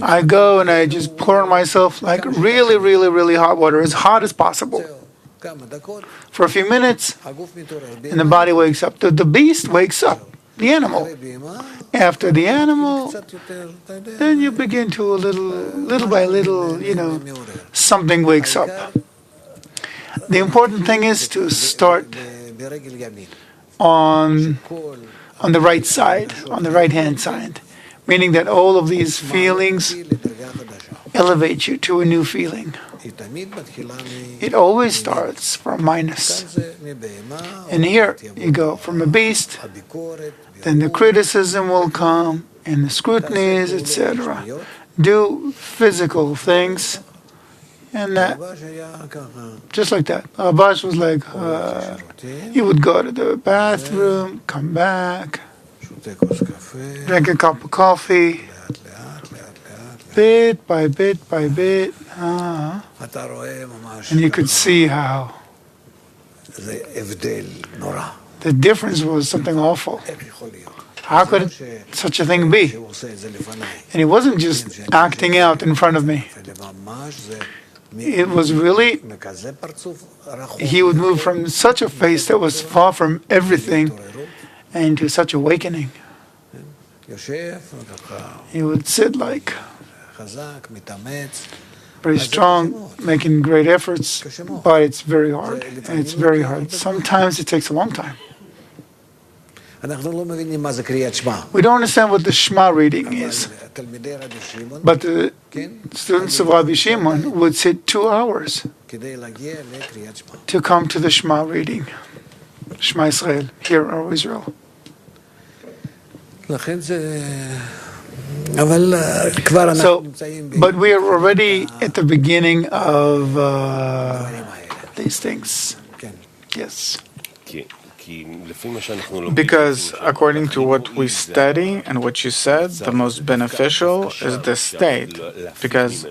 I go and I just pour on myself like really, really, really hot water, as hot as possible. For a few minutes, and the body wakes up. The beast wakes up, the animal. After the animal, then you begin to little by little, something wakes up. The important thing is to start on the right side, on the right-hand side, meaning that all of these feelings elevate you to a new feeling. It always starts from minus. And here you go from a beast, then the criticism will come, and the scrutinies, etc. Do physical things, and that, just like that. Abash was like, he would go to the bathroom, come back, drink a cup of coffee, bit by bit by bit, and you could see how the difference was something awful. How could such a thing be? And he wasn't just acting out in front of me. It was really, he would move from such a face that was far from everything into such awakening. He would sit like very strong, making great efforts, but it's very hard. And it's very hard. Sometimes it takes a long time. We don't understand what the Shema reading is. But the students of Rabbi Shimon would sit 2 hours to come to the Shema reading. Shema Israel, Hear, O Israel. So, but we are already at the beginning of these things. Yes. Because according to what we study and what you said, the most beneficial is the state, because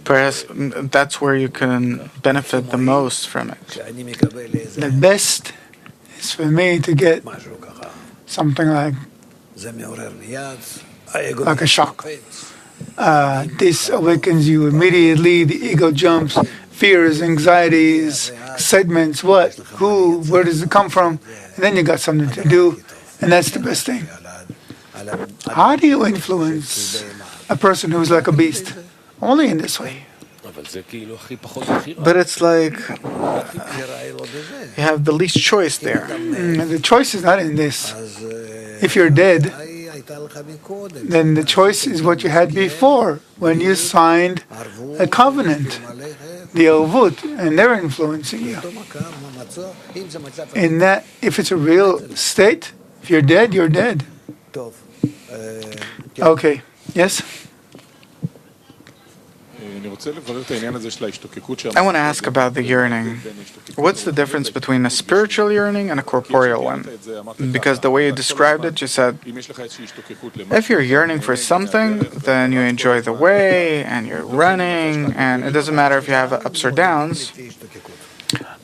perhaps that's where you can benefit the most from it. The best is for me to get something like a shock. This awakens you immediately, the ego jumps, fears, anxieties, excitements, what, who, where does it come from? And then you got something to do, and that's the best thing. How do you influence a person who's like a beast? Only in this way. But it's like you have the least choice there. The choice is not in this. If you're dead, then the choice is what you had before when you signed a covenant, the Elvut, and they're influencing you. In that, if it's a real state, if you're dead, you're dead. Okay. Yes? I want to ask about the yearning. What's the difference between a spiritual yearning and a corporeal one? Because the way you described it, you said if you're yearning for something, then you enjoy the way and you're running, and it doesn't matter if you have ups or downs.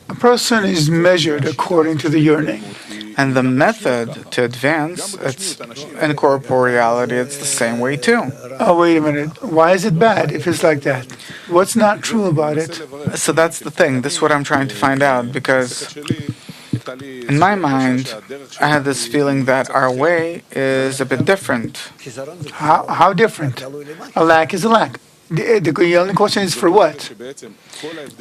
A person is measured according to the yearning. And the method to advance, it's in corporeality, it's the same way too. Oh, wait a minute. Why is it bad if it's like that? What's not true about it? So that's the thing. This is what I'm trying to find out, because in my mind, I had this feeling that our way is a bit different. How different? A lack is a lack. The only question is for what?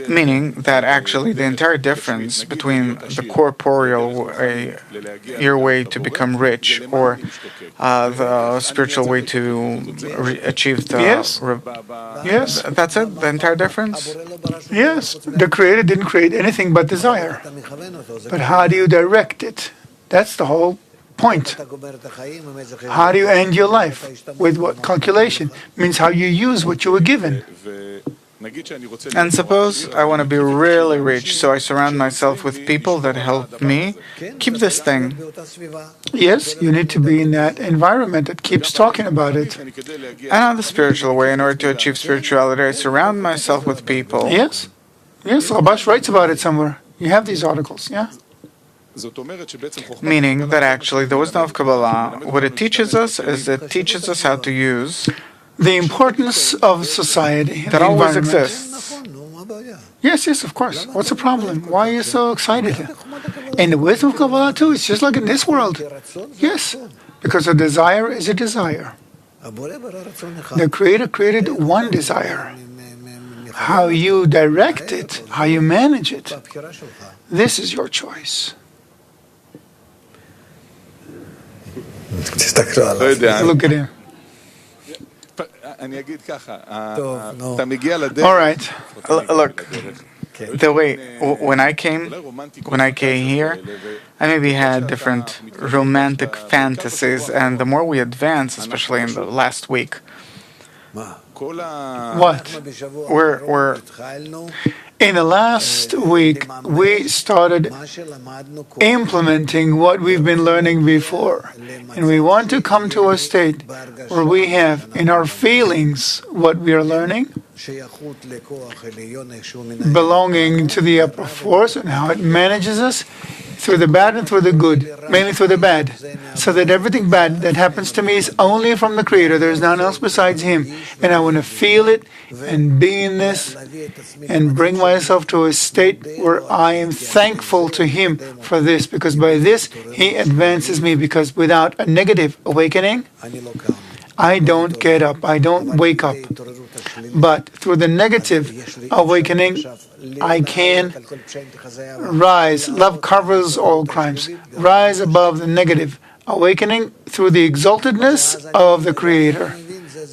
Meaning that actually the entire difference between the corporeal way, your way to become rich, or the spiritual way to achieve the... Yes. Yes. That's it? The entire difference? Yes. The Creator didn't create anything but desire. But how do you direct it? That's the whole point. How do you end your life? With what calculation? Means how you use what you were given. And suppose I want to be really rich, so I surround myself with people that help me keep this thing. Yes, you need to be in that environment that keeps talking about it. And on the spiritual way, in order to achieve spirituality, I surround myself with people. Yes. Yes, Rabash writes about it somewhere. You have these articles, yeah? Meaning that actually the wisdom of Kabbalah, what it teaches us is it teaches us how to use the importance of society. That always exists. Yes, yes, of course. What's the problem? Why are you so excited? And the wisdom of Kabbalah too, it's just like in this world. Yes, because a desire is a desire. The Creator created one desire. How you direct it, how you manage it, this is your choice. Look at him. All right. Look, the way when I came here, I maybe had different romantic fantasies, and the more we advance, especially in the last week, What? we're In the last week, we started implementing what we've been learning before. And we want to come to a state where we have in our feelings what we are learning, belonging to the upper force and how it manages us through the bad and through the good, mainly through the bad, so that everything bad that happens to me is only from the Creator. There's none else besides Him. And I want to feel it and be in this and bring myself to a state where I am thankful to Him for this, because by this He advances me, because without a negative awakening, I don't get up, I don't wake up. But through the negative awakening, I can rise. Love covers all crimes. Rise above the negative awakening through the exaltedness of the Creator.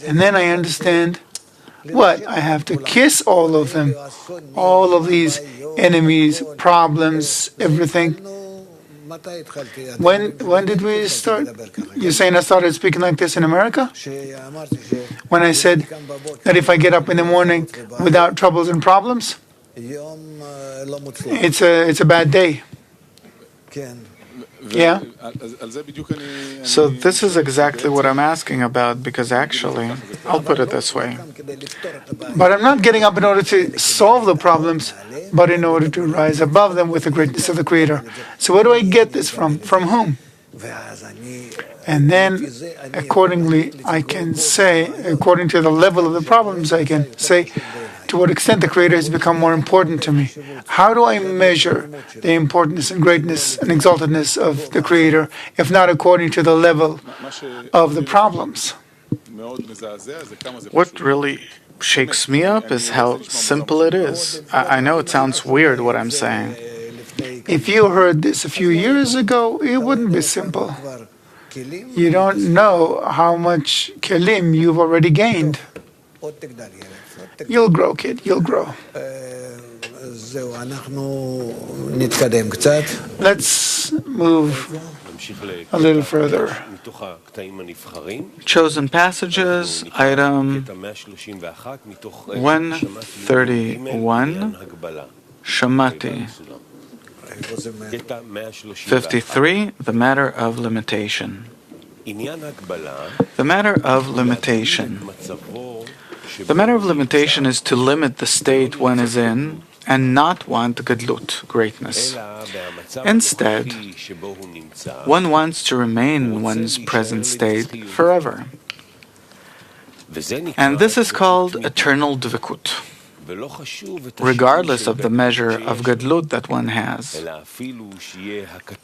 And then I understand what? I have to kiss all of them. All of these enemies, problems, everything. When did we start? You're saying I started speaking like this in America? When I said that if I get up in the morning without troubles and problems, it's a bad day. Yeah. So this is exactly what I'm asking about, because actually, I'll put it this way. But I'm not getting up in order to solve the problems, but in order to rise above them with the greatness of the Creator. So where do I get this from? From whom? And then, accordingly, I can say, according to the level of the problems, I can say to what extent the Creator has become more important to me. How do I measure the importance and greatness and exaltedness of the Creator, if not according to the level of the problems? What really shakes me up is how simple it is. I know it sounds weird what I'm saying. If you heard this a few years ago, it wouldn't be simple. You don't know how much kelim you've already gained. You'll grow, kid, you'll grow. Let's move a little further. Chosen passages, item 131, Shamati. 53, the matter of limitation. The matter of limitation. The matter of limitation is to limit the state one is in and not want gadlut, greatness. Instead, one wants to remain in one's present state forever. And this is called eternal dvikut, regardless of the measure of gadlut that one has.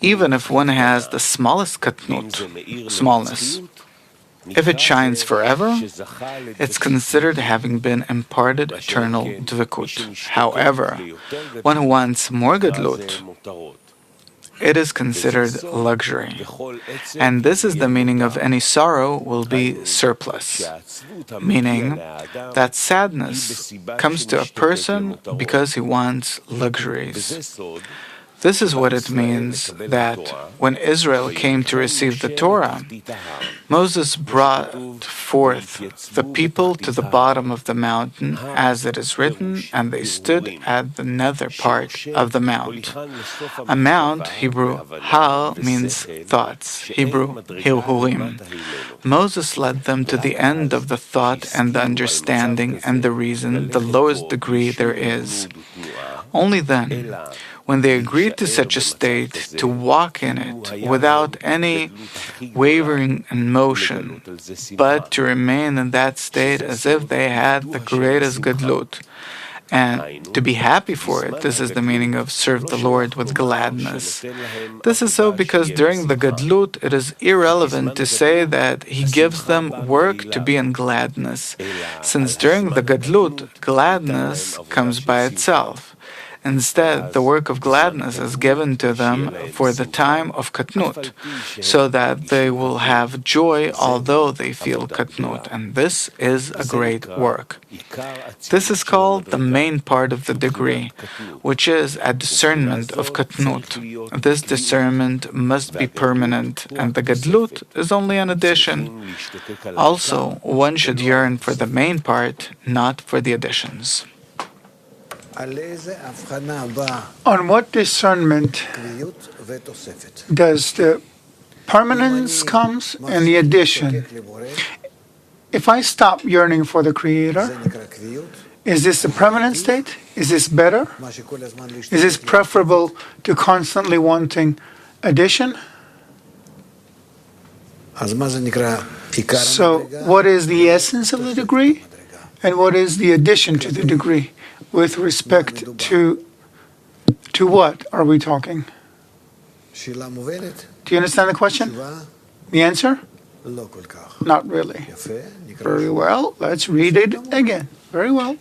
Even if one has the smallest katnut, smallness, if it shines forever, it's considered having been imparted eternal dvikut. However, one who wants more gadlut, it is considered luxury. And this is the meaning of any sorrow will be surplus, meaning that sadness comes to a person because he wants luxuries. This is what it means that when Israel came to receive the Torah, Moses brought forth the people to the bottom of the mountain, as it is written, and they stood at the nether part of the mount. A mount, Hebrew, hal, means thoughts, Hebrew, hilhurim. Moses led them to the end of the thought and the understanding and the reason, the lowest degree there is. Only then, when they agreed to such a state, to walk in it without any wavering in motion, but to remain in that state as if they had the greatest gadlut, and to be happy for it. This is the meaning of serve the Lord with gladness. This is so because during the gadlut, it is irrelevant to say that He gives them work to be in gladness, since during the gadlut, gladness comes by itself. Instead, the work of gladness is given to them for the time of katnut, so that they will have joy although they feel katnut, and this is a great work. This is called the main part of the degree, which is a discernment of katnut. This discernment must be permanent, and the gadlut is only an addition. Also, one should yearn for the main part, not for the additions. On what discernment does the permanence comes and the addition? If I stop yearning for the Creator, is this a permanent state? Is this better? Is this preferable to constantly wanting addition? So, what is the essence of the degree? And what is the addition to the degree? With respect to what are we talking? Do you understand the question? The answer? Not really. Very well. Let's read it again. Very well.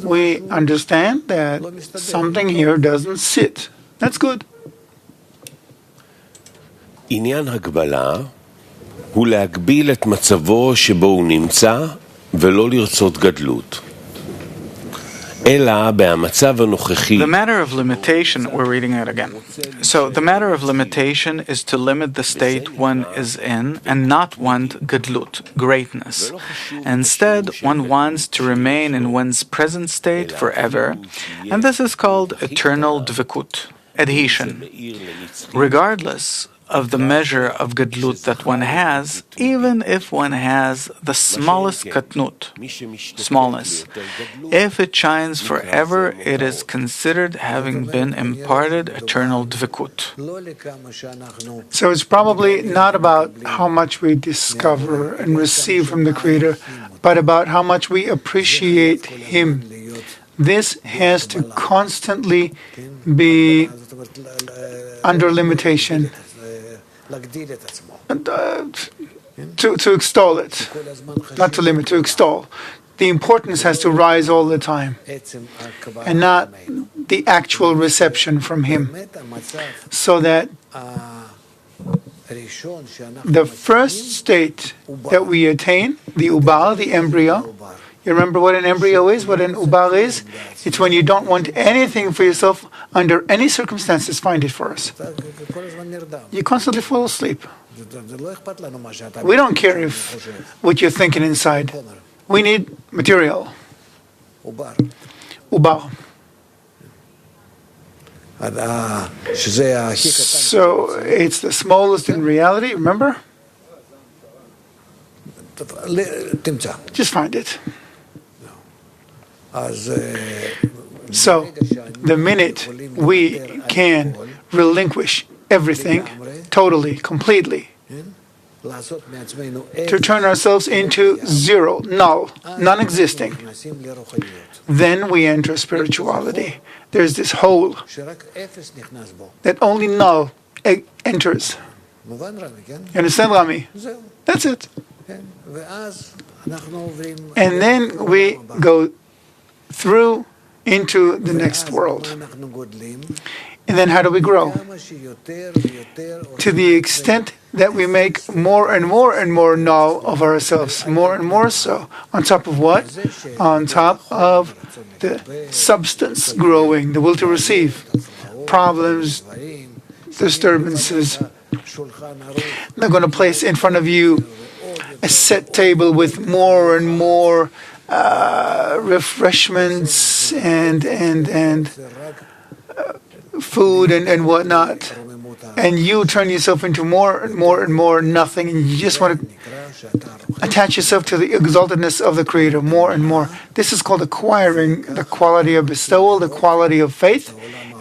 We understand that something here doesn't sit. That's good. עניין הקבלה הוא להגביל את מצבו שבו הוא נמצא ולא לרצות גדלות. אלא במצב הנוכחי. The matter of limitation, we're reading it again. So the matter of limitation is to limit the state one is in and not want gadlut, greatness. Instead, one wants to remain in one's present state forever, and this is called eternal dvikut, adhesion. Regardless of the measure of gadlut that one has, even if one has the smallest katnut, smallness. If it shines forever, it is considered having been imparted eternal dvikut. So it's probably not about how much we discover and receive from the Creator, but about how much we appreciate Him. This has to constantly be under limitation. To extol it, not to limit, to extol. The importance has to rise all the time, and not the actual reception from Him. So that the first state that we attain, the ubal, the embryo, You remember what an embryo is, what an ubar is? It's when you don't want anything for yourself under any circumstances. Find it for us. You constantly fall asleep. We don't care if what you're thinking inside. We need material. Ubar. So it's the smallest in reality, remember? Just find it. So the minute we can relinquish everything, totally, completely, to turn ourselves into zero, null, non-existing, then we enter spirituality. There's this hole that only null enters. You understand, Rami? That's it. And then we go through into the next world. And then how do we grow? To the extent that we make more and more and more null of ourselves, more and more so. On top of what? On top of the substance growing, the will to receive, problems, disturbances. They're going to place in front of you a set table with more and more refreshments and food and whatnot, and you turn yourself into more and more and more nothing, and you just want to attach yourself to the exaltedness of the Creator more and more. This is called acquiring the quality of bestowal, the quality of faith,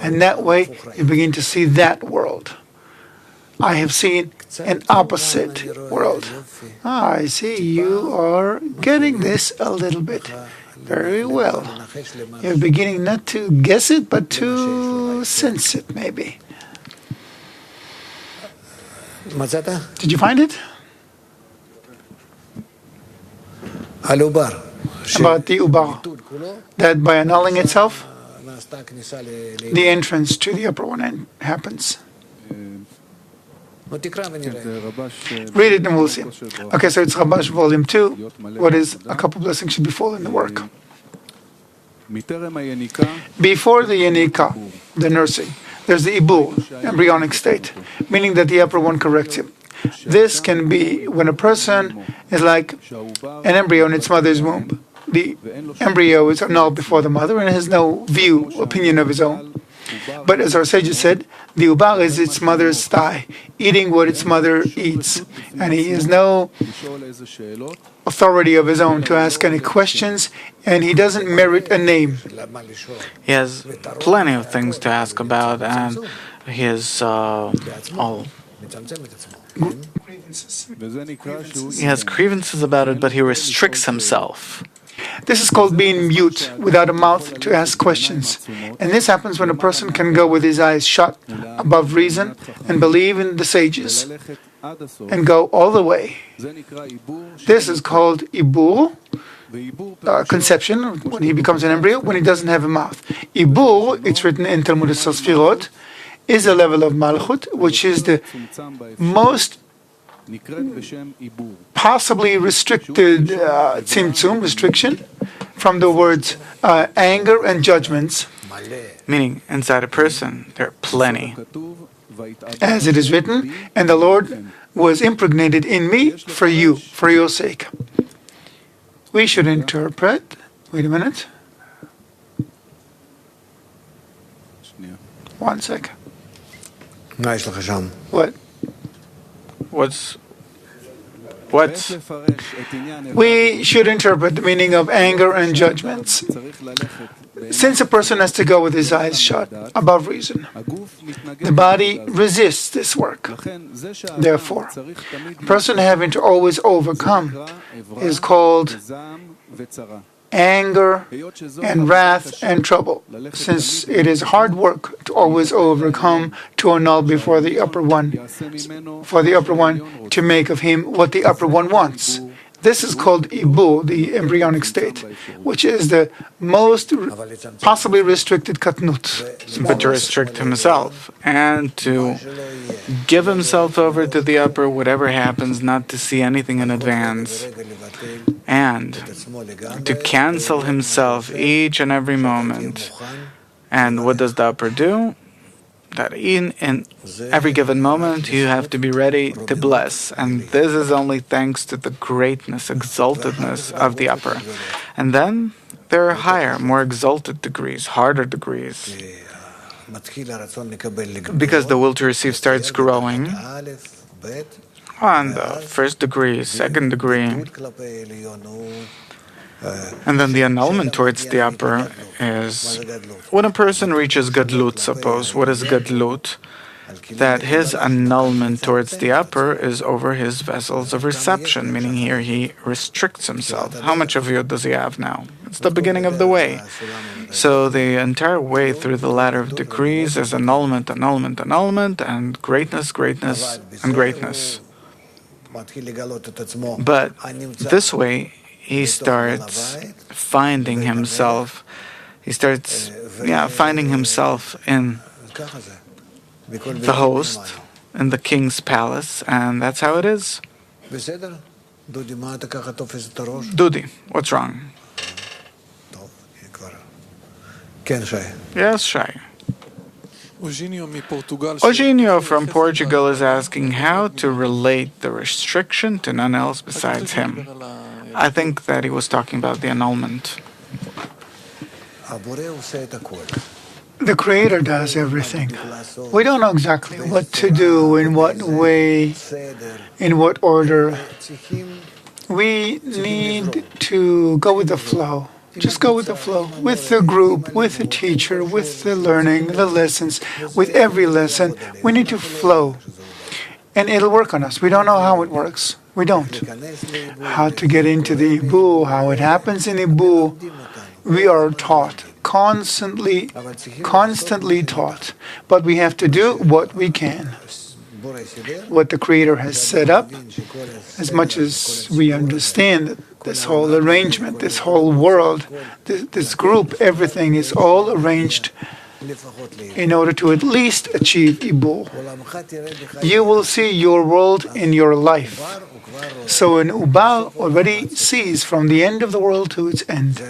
and that way you begin to see that world. I have seen an opposite world. I see you are getting this a little bit. Very well. You're beginning not to guess it, but to sense it, maybe. Did you find it? About the ubar. That by annulling itself, the entrance to the upper one happens. Read it and we'll see. Okay, so it's Rabash volume 2. What is a couple blessings should befall in the work. Before the yanika, the nursing, there's the ibur, embryonic state, meaning that the upper one corrects him. This can be when a person is like an embryo in its mother's womb. The embryo is annulled before the mother and has no opinion of his own. But as our sages said, the ubar is its mother's thigh, eating what its mother eats, and he has no authority of his own to ask any questions, and he doesn't merit a name. He has plenty of things to ask about, and he has he has grievances about it, but he restricts himself. This is called being mute, without a mouth to ask questions. And this happens when a person can go with his eyes shut above reason and believe in the sages and go all the way. This is called ibur, conception, when he becomes an embryo, when he doesn't have a mouth. Ibur, it's written in Talmud Sfirot, is a level of malchut, which is the most possibly restricted tzimtzum, restriction, from the words anger and judgments. Meaning, inside a person, there are plenty. As it is written, and the Lord was impregnated in me for you, for your sake. We should interpret. Wait a minute. 1 sec. What? What? We should interpret the meaning of anger and judgments. Since a person has to go with his eyes shut, above reason, the body resists this work. Therefore, a person having to always overcome is called anger and wrath and trouble, since it is hard work to always overcome, to annul before the upper one, for the upper one to make of him what the upper one wants. This is called ibur, the embryonic state, which is the most possibly restricted katnut. But to restrict himself and to give himself over to the upper, whatever happens, not to see anything in advance, and to cancel himself each and every moment. And what does the upper do? That in every given moment you have to be ready to bless. And this is only thanks to the greatness, exaltedness of the upper. And then there are higher, more exalted degrees, harder degrees. Because the will to receive starts growing on the first degree, second degree. And then the annulment towards the upper is when a person reaches Gadlut, suppose. What is Gadlut? That his annulment towards the upper is over his vessels of reception, meaning here he restricts himself. How much of Yud does he have now? It's the beginning of the way. So the entire way through the ladder of degrees is annulment, annulment, annulment, and greatness, greatness, and greatness. But this way, he starts finding himself. He starts, finding himself in the host, in the king's palace, and that's how it is. Dudi, what's wrong? Yes, Shai. Eugenio from Portugal is asking how to relate the restriction to none else besides him. I think that he was talking about the annulment. The Creator does everything. We don't know exactly what to do, in what way, in what order. We need to go with the flow. Just go with the flow, with the group, with the teacher, with the learning, the lessons, with every lesson. We need to flow. And it'll work on us. We don't know how it works. We don't. How to get into the Ibu, how it happens in Ibu. We are taught, constantly taught. But we have to do what we can. What the Creator has set up, as much as we understand this whole arrangement, this whole world, this group, everything is all arranged in order to at least achieve Ibul. You will see your world in your life. So an Ubal already sees from the end of the world to its end.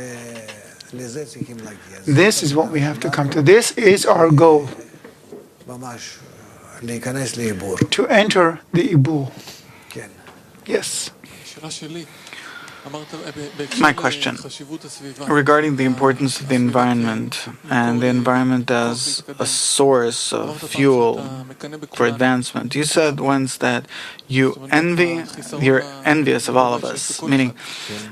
This is what we have to come to. This is our goal. To enter the Ibul. Yes. My question regarding the importance of the environment and the environment as a source of fuel for advancement. You said once that you're envious of all of us, meaning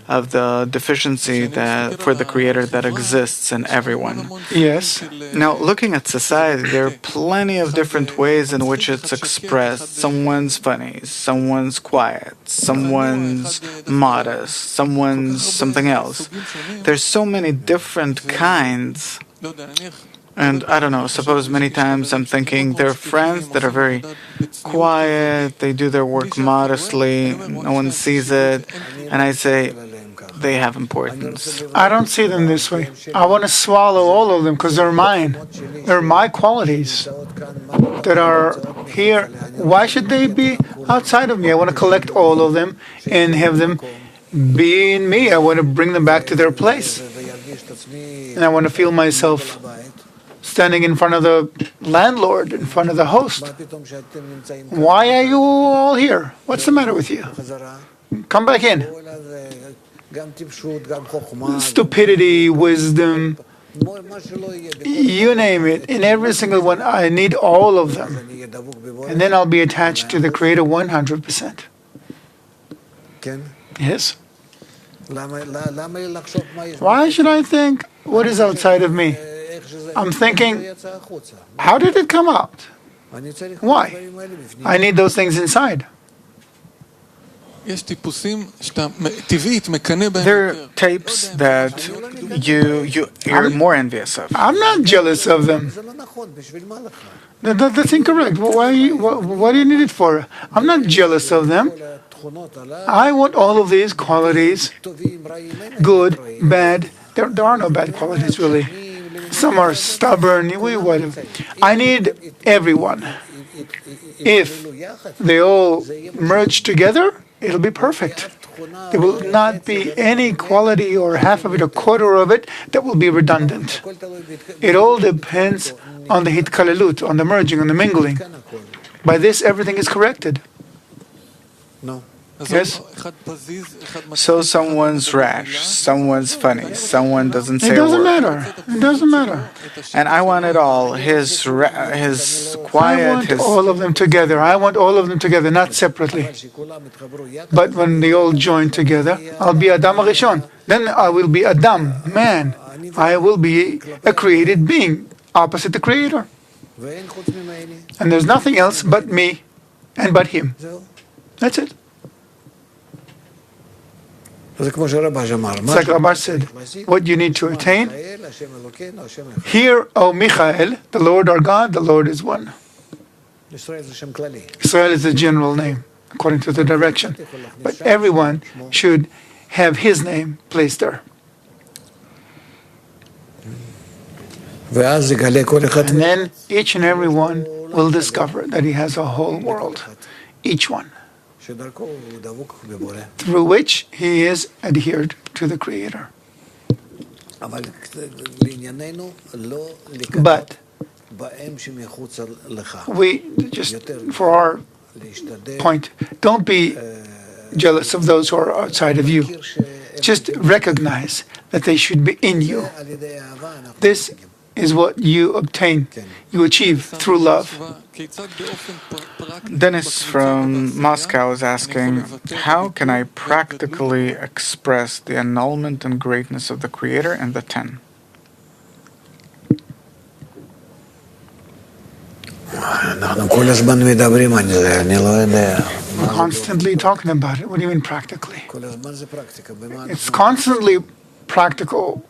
of the deficiency that for the Creator that exists in everyone. Yes. Now, looking at society, there are plenty of different ways in which it's expressed. Someone's funny, someone's quiet, someone's modest, someone's something else. There's so many different kinds. And I don't know, suppose many times I'm thinking there are friends that are very quiet, they do their work modestly, no one sees it, and I say they have importance. I don't see them this way. I want to swallow all of them because they're mine. They're my qualities that are here. Why should they be outside of me? I want to collect all of them and have them be in me. I want to bring them back to their place. And I want to feel myself standing in front of the landlord, in front of the host. Why are you all here? What's the matter with you? Come back in. Stupidity, wisdom, you name it. In every single one, I need all of them. And then I'll be attached to the Creator 100%. Yes. Why should I think what is outside of me? I'm thinking, how did it come out? Why? I need those things inside. There are types that you're more envious of. I'm not jealous of them. That's incorrect. What do you need it for? I'm not jealous of them. I want all of these qualities, good, bad. There are no bad qualities, really. Some are stubborn. I need everyone. If they all merge together, it'll be perfect. There will not be any quality or half of it or quarter of it that will be redundant. It all depends on the hitkalelut, on the merging, on the mingling. By this, everything is corrected. Yes? So someone's rash, someone's funny, someone doesn't say It doesn't a word. matter. It doesn't matter. And I want it all. His I quiet, want his... all of them together. I want all of them together, not separately. But when they all join together, I'll be Adam Arishon. Then I will be Adam, man. I will be a created being, opposite the Creator. And there's nothing else but me and but him. That's it. It's like Rabash said, what you need to attain. Hear, O Michael, the Lord our God, the Lord is one. Israel is the general name, according to the direction. But everyone should have his name placed there. And then each and every one will discover that he has a whole world. Each one. Through which he is adhered to the Creator. But we, just for our point, don't be jealous of those who are outside of you. Just recognize that they should be in you. This is what you obtain, you achieve through love. Dennis from Moscow is asking, how can I practically express the annulment and greatness of the Creator and the Ten? We're constantly talking about it. What do you mean practically? It's constantly practical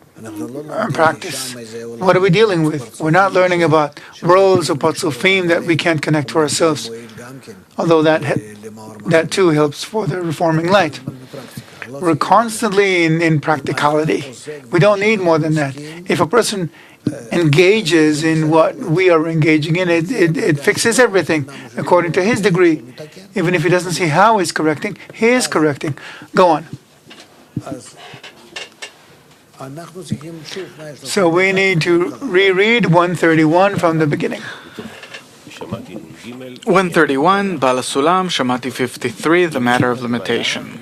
practice. What are we dealing with? We're not learning about roles or patzufim that we can't connect to ourselves, although that too helps for the reforming light. We're constantly in practicality. We don't need more than that. If a person engages in what we are engaging in, it fixes everything according to his degree. Even if he doesn't see how he's correcting, he is correcting. Go on. So we need to reread 131 from the beginning. 131, Bala Sulam, Shamati 53, the matter of limitation.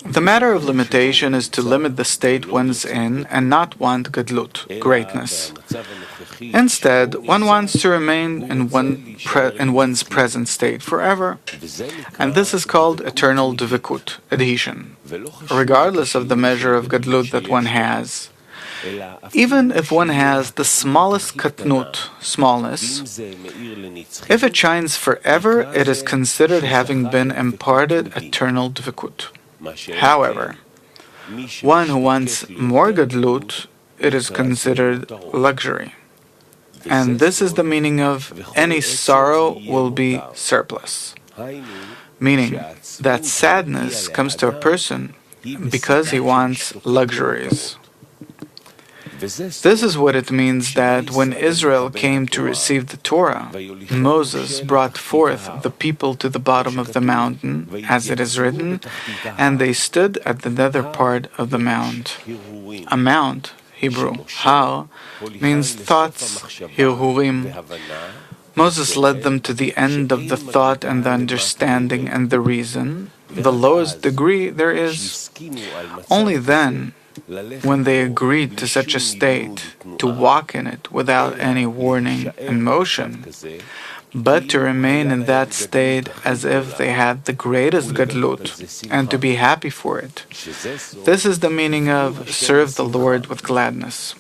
The matter of limitation is to limit the state one's in and not want gadlut, greatness. Instead, one wants to remain in one's present state forever, and this is called eternal dvikut, adhesion, regardless of the measure of gadlut that one has. Even if one has the smallest katnut, smallness, if it shines forever, it is considered having been imparted eternal dvikut. However, one who wants more gadlut, it is considered luxury. And this is the meaning of any sorrow will be surplus, meaning that sadness comes to a person because he wants luxuries. This is what it means that when Israel came to receive the Torah, Moses brought forth the people to the bottom of the mountain, as it is written, and they stood at the nether part of the mount. A mount, Hebrew, Har, means thoughts, Hirhurim. Moses led them to the end of the thought and the understanding and the reason, the lowest degree there is. Only then, when they agreed to such a state, to walk in it without any warning and motion, but to remain in that state as if they had the greatest gadlut, and to be happy for it. This is the meaning of serve the Lord with gladness.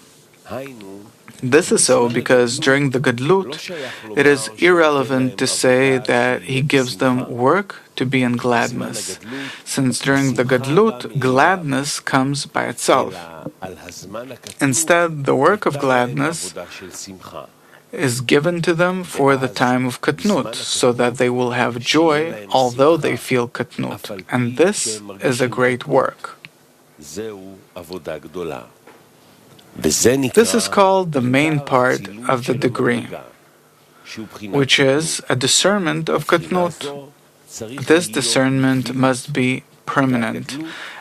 This is so because during the gadlut, it is irrelevant to say that he gives them work to be in gladness, since during the gadlut, gladness comes by itself. Instead, the work of gladness is given to them for the time of katnut, so that they will have joy although they feel katnut, and this is a great work. This is called the main part of the degree, which is a discernment of katnut. This discernment must be permanent,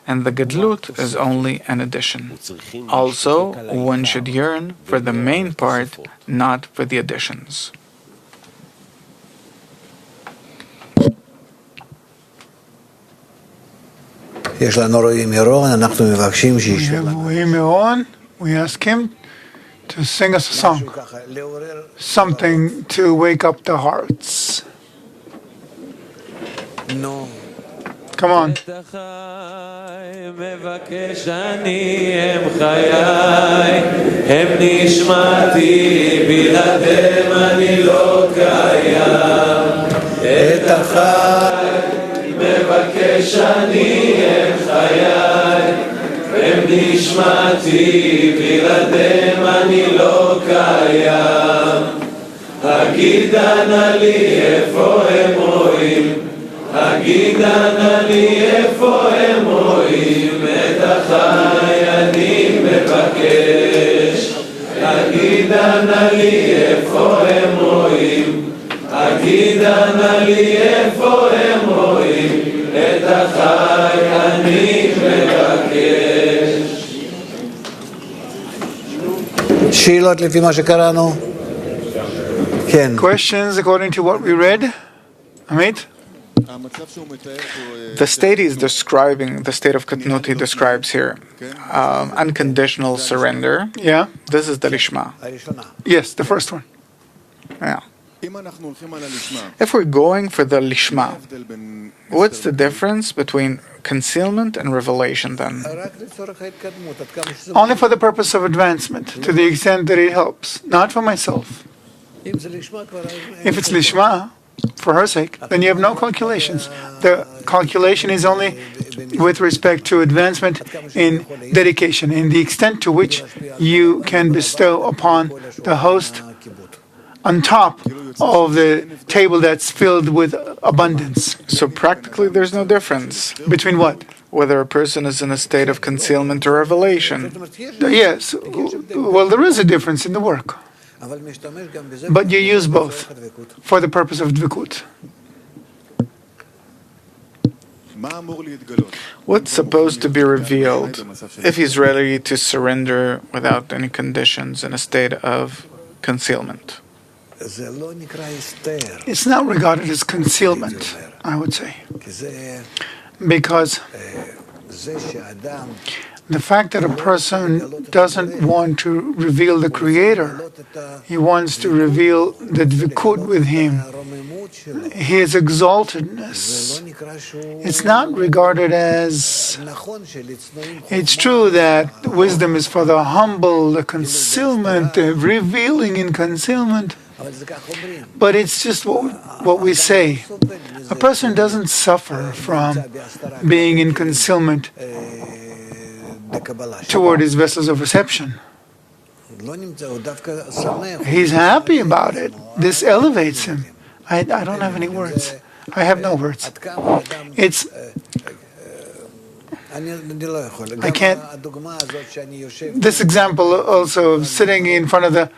and the gadlut is only an addition. Also, one should yearn for the main part, not for the additions. We have Roy Miron. We ask him to sing us a song, something to wake up the hearts. No. Come on. מבקש אני הם חיי, הם נשמתי, בלעדיהם אני לא קיים. את החי מבקש אני הם חיי, הם נשמתי, בלעדיהם אני לא קיים. הגידה נא לי איפה הם רואים, הגידה נא לי איפה הם רואים, את החי אני מבקש. הגידה נא לי איפה הם רואים, הגידה נא לי איפה הם רואים, את החי אני מבקש. שאלות לפי מה שקראנו? כן. Questions according to what we read? Amit? The state he's describing, the state of Katnut he describes here, unconditional surrender. Yeah. This is the Lishma. Yes, the first one. Yeah. If we're going for the Lishma, what's the difference between concealment and revelation then? Only for the purpose of advancement, to the extent that it helps, not for myself. If it's Lishma, for her sake, then you have no calculations. The calculation is only with respect to advancement in dedication, in the extent to which you can bestow upon the host on top of the table that's filled with abundance. So practically there's no difference. Between what? Whether a person is in a state of concealment or revelation. Yes. Well, there is a difference in the work. But you use both for the purpose of dvikut. What's supposed to be revealed if he's ready to surrender without any conditions in a state of concealment? It's not regarded as concealment, I would say. Because the fact that a person doesn't want to reveal the Creator, he wants to reveal the dvikut with Him, His exaltedness. It's not regarded as... It's true that wisdom is for the humble, the concealment, the revealing in concealment, but it's just what we say. A person doesn't suffer from being in concealment toward his vessels of reception. He's happy about it. This elevates him. I don't have any words. I have no words. It's... I can't... This example also of sitting in front of the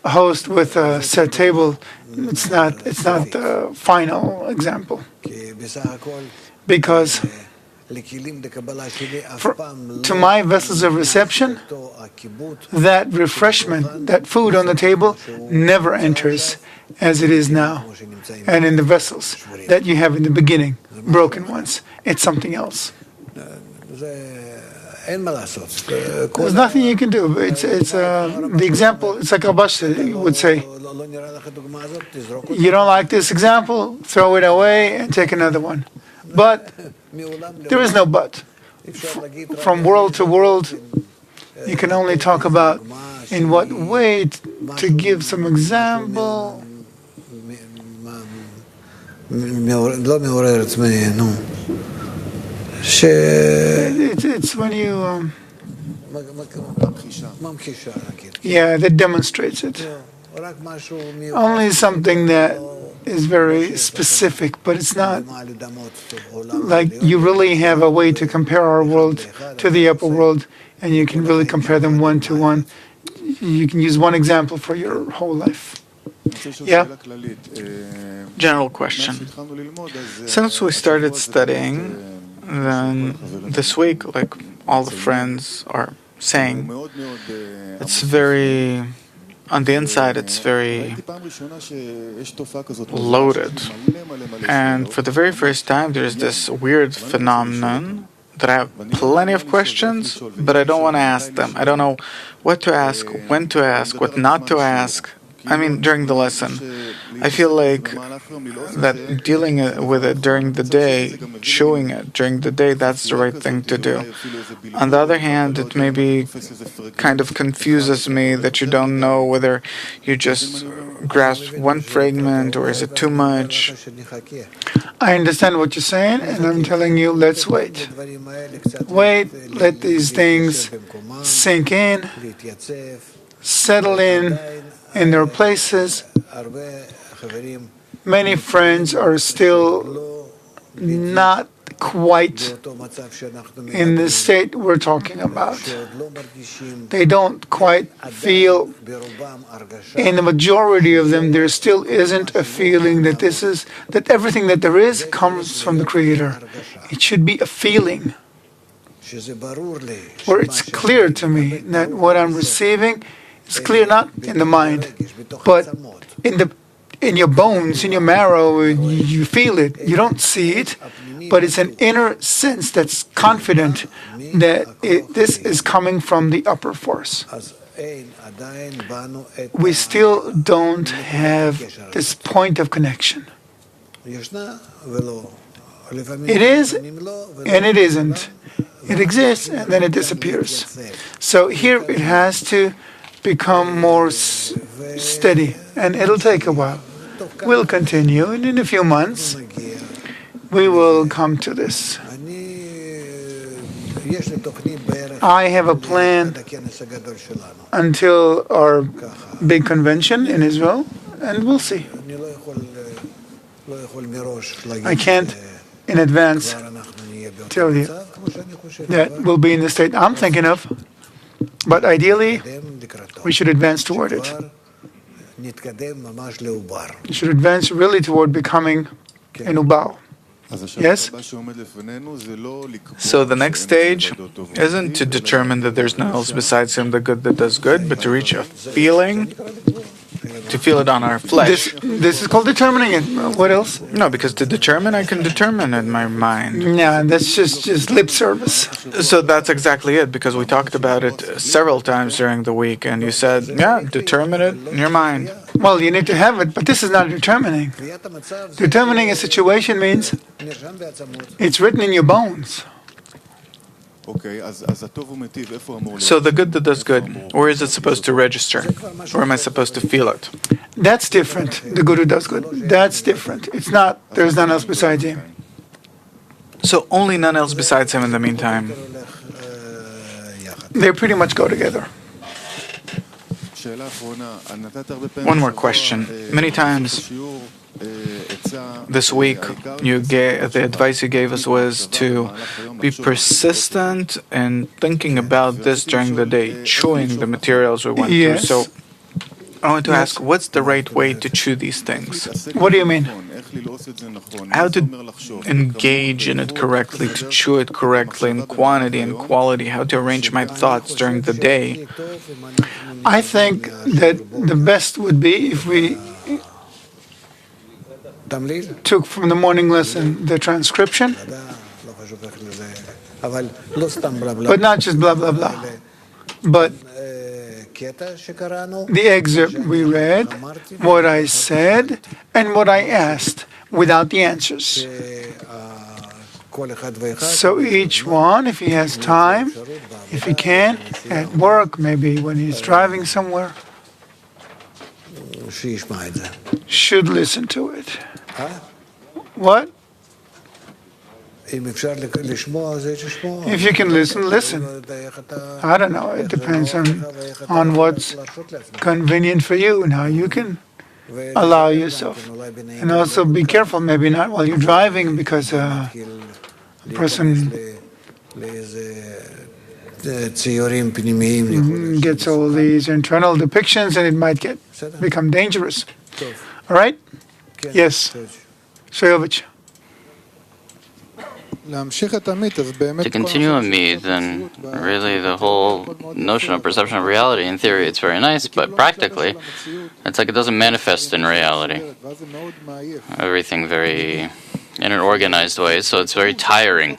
host with a set table, it's not the final example. Because to my vessels of reception, that refreshment, that food on the table, never enters as it is now. And in the vessels that you have in the beginning, broken ones, it's something else. There's nothing you can do. It's the example, it's like Kabbalist would say, you don't like this example, throw it away and take another one. But there is no but. From world to world, you can only talk about in what way to give some example. It's when you... that demonstrates it. Only something that is very specific, but it's not like you really have a way to compare our world to the upper world, and you can really compare them one to one. You can use one example for your whole life. Yeah? General question. Since we started studying, then this week, like all the friends are saying, it's very, on the inside, it's very loaded. And for the very first time, there's this weird phenomenon that I have plenty of questions, but I don't want to ask them. I don't know what to ask, when to ask, what not to ask. I mean, during the lesson. I feel like that dealing with it during the day, chewing it during the day, that's the right thing to do. On the other hand, it maybe kind of confuses me that you don't know whether you just grasp one fragment or is it too much. I understand what you're saying, and I'm telling you, let's wait. Wait, let these things sink in, settle in their places. Many friends are still not quite in the state we're talking about. They don't quite feel, in the majority of them, there still isn't a feeling that that everything that there is comes from the Creator. It should be a feeling where it's clear to me that what I'm receiving is clear not in the mind, but in your bones, in your marrow. You feel it. You don't see it, but it's an inner sense that's confident that this is coming from the upper force. We still don't have this point of connection. It is, and it isn't. It exists, and then it disappears. So here it has to become more steady, and it'll take a while. We'll continue, and in a few months, we will come to this. I have a plan until our big convention in Israel, and we'll see. I can't in advance tell you that we'll be in the state I'm thinking of, but ideally, we should advance toward it. We should advance really toward becoming an ubal. Yes? So the next stage isn't to determine that there's none else besides Him, the good that does good, but to reach a feeling, to feel it on our flesh. This is called determining it. What else? No, because to determine, I can determine in my mind. Yeah, that's just lip service. So that's exactly it, because we talked about it several times during the week, and you said, yeah, determine it in your mind. Well, you need to have it, but this is not determining. Determining a situation means it's written in your bones. So the good that does good, where is it supposed to register? Where am I supposed to feel it? That's different. The good who does good. That's different. It's not, there's none else besides Him. So only none else besides Him in the meantime. They pretty much go together. One more question. Many times this week, the advice you gave us was to be persistent in thinking about this during the day, chewing the materials we went through. So I want to ask, what's the right way to chew these things? What do you mean? How to engage in it correctly, to chew it correctly in quantity and quality, how to arrange my thoughts during the day. I think that the best would be if we took from the morning lesson the transcription, but not just blah, blah, blah, but the excerpt we read, what I said, and what I asked, without the answers. So each one, if he has time, if he can, at work, maybe when he's driving somewhere, should listen to it. What? If you can listen, listen. I don't know. It depends on what's convenient for you and how you can allow yourself. And also be careful, maybe not while you're driving, because a person gets all these internal depictions and it might become dangerous. All right? Yes. Shoyovich. To continue on me, then really the whole notion of perception of reality, in theory it's very nice, but practically it's like it doesn't manifest in reality. Everything very in an organized way, so it's very tiring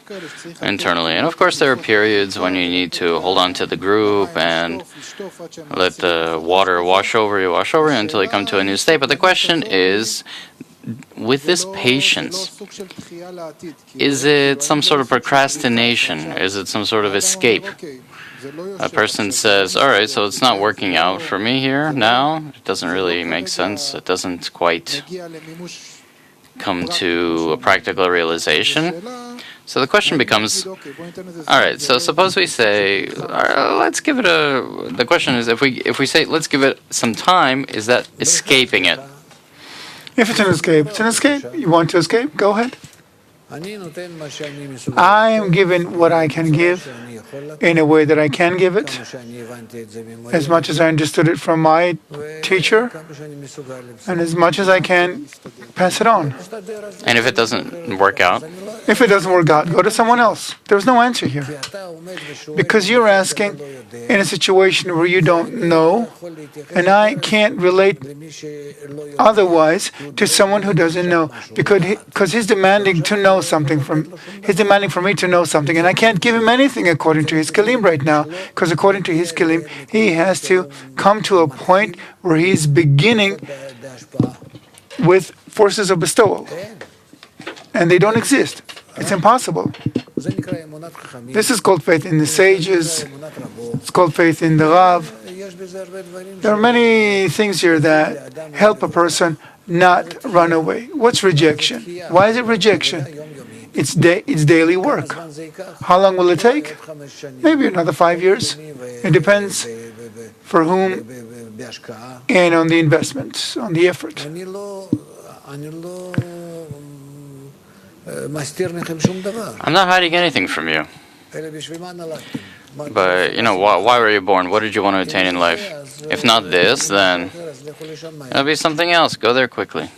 internally. And of course there are periods when you need to hold on to the group and let the water wash over you until you come to a new state. But the question is, with this patience, is it some sort of procrastination? Is it some sort of escape? A person says, all right, so it's not working out for me here now. It doesn't really make sense. It doesn't quite come to a practical realization. So the question becomes, all right, so suppose we say, let's give it the question is, if we say, let's give it some time, is that escaping it? If it's an escape, it's an escape. You want to escape? Go ahead. I am given what I can give in a way that I can give it, as much as I understood it from my teacher, and as much as I can pass it on. And if it doesn't work out? If it doesn't work out, go to someone else. There's no answer here. Because you're asking in a situation where you don't know, and I can't relate otherwise to someone who doesn't know, because he's demanding to know something he's demanding for me to know something, and I can't give him anything according to his kelim right now, because according to his kelim, he has to come to a point where he's beginning with forces of bestowal, and they don't exist. It's impossible. This is called faith in the sages. It's called faith in the Rav. There are many things here that help a person not run away. What's rejection? Why is it rejection? It's daily work. How long will it take? Maybe another 5 years. It depends for whom and on the investment, on the effort. I'm not hiding anything from you. But, why were you born? What did you want to attain in life? If not this, then it'll be something else. Go there quickly.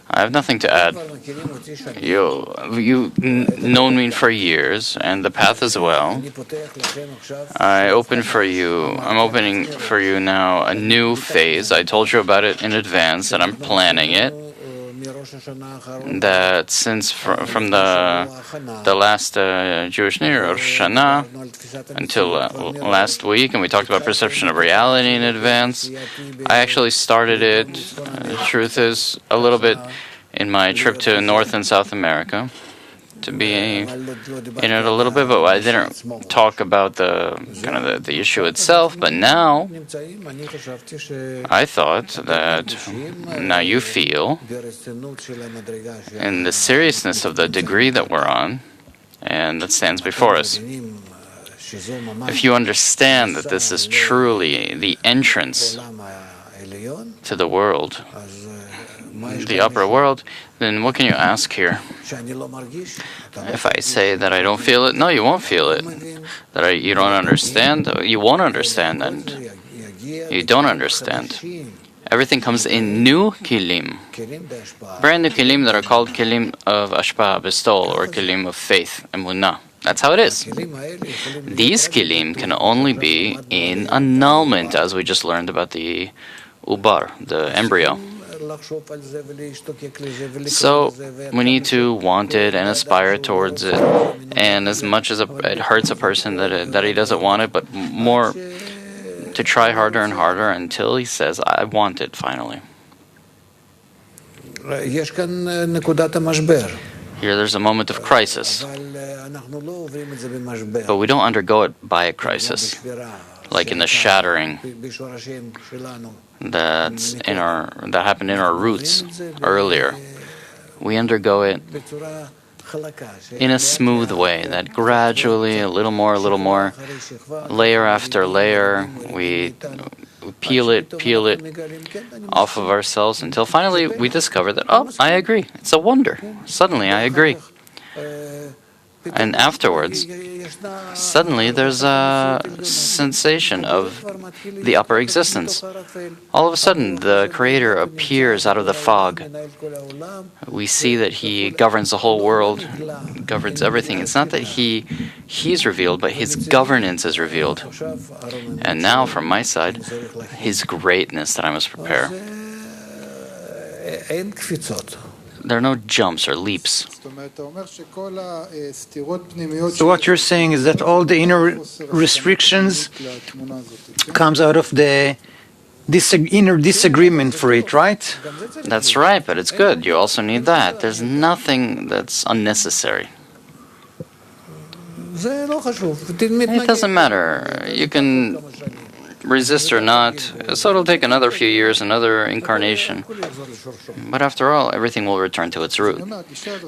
I have nothing to add. You've known me for years, and the path as well. I'm opening for you now a new phase. I told you about it in advance, that I'm planning it. That since from the last Jewish New Year, Rosh Hashanah, until last week, and we talked about perception of reality in advance, I actually started it, the truth is, a little bit in my trip to North and South America, to be in it a little bit, but I didn't talk about the issue itself. But now, I thought that now you feel in the seriousness of the degree that we're on, and that stands before us. If you understand that this is truly the entrance to the world, the upper world, then what can you ask here? If I say that I don't feel it, no, you won't feel it. That you don't understand, you won't understand, and you don't understand. Everything comes in new kilim, brand new kilim that are called kilim of ashpa, bestowal, or kilim of faith, emunah. That's how it is. These kilim can only be in annulment, as we just learned about the ubar, the embryo. So we need to want it and aspire towards it, and as much as it hurts a person that he doesn't want it, but more to try harder and harder until he says, I want it finally. Here there's a moment of crisis, but we don't undergo it by a crisis, like in the shattering that happened in our roots earlier. We undergo it in a smooth way, that gradually, a little more, layer after layer, we peel it off of ourselves until finally we discover that, oh, I agree. It's a wonder. Suddenly I agree. And afterwards, suddenly there's a sensation of the upper existence. All of a sudden, the Creator appears out of the fog. We see that He governs the whole world, governs everything. It's not that He's revealed, but His governance is revealed. And now, from my side, His greatness that I must prepare. There are no jumps or leaps. So what you're saying is that all the inner restrictions comes out of the inner disagreement for it, right? That's right, but it's good. You also need that. There's nothing that's unnecessary. It doesn't matter. You can resist or not, so it'll take another few years, another incarnation. But after all, everything will return to its root.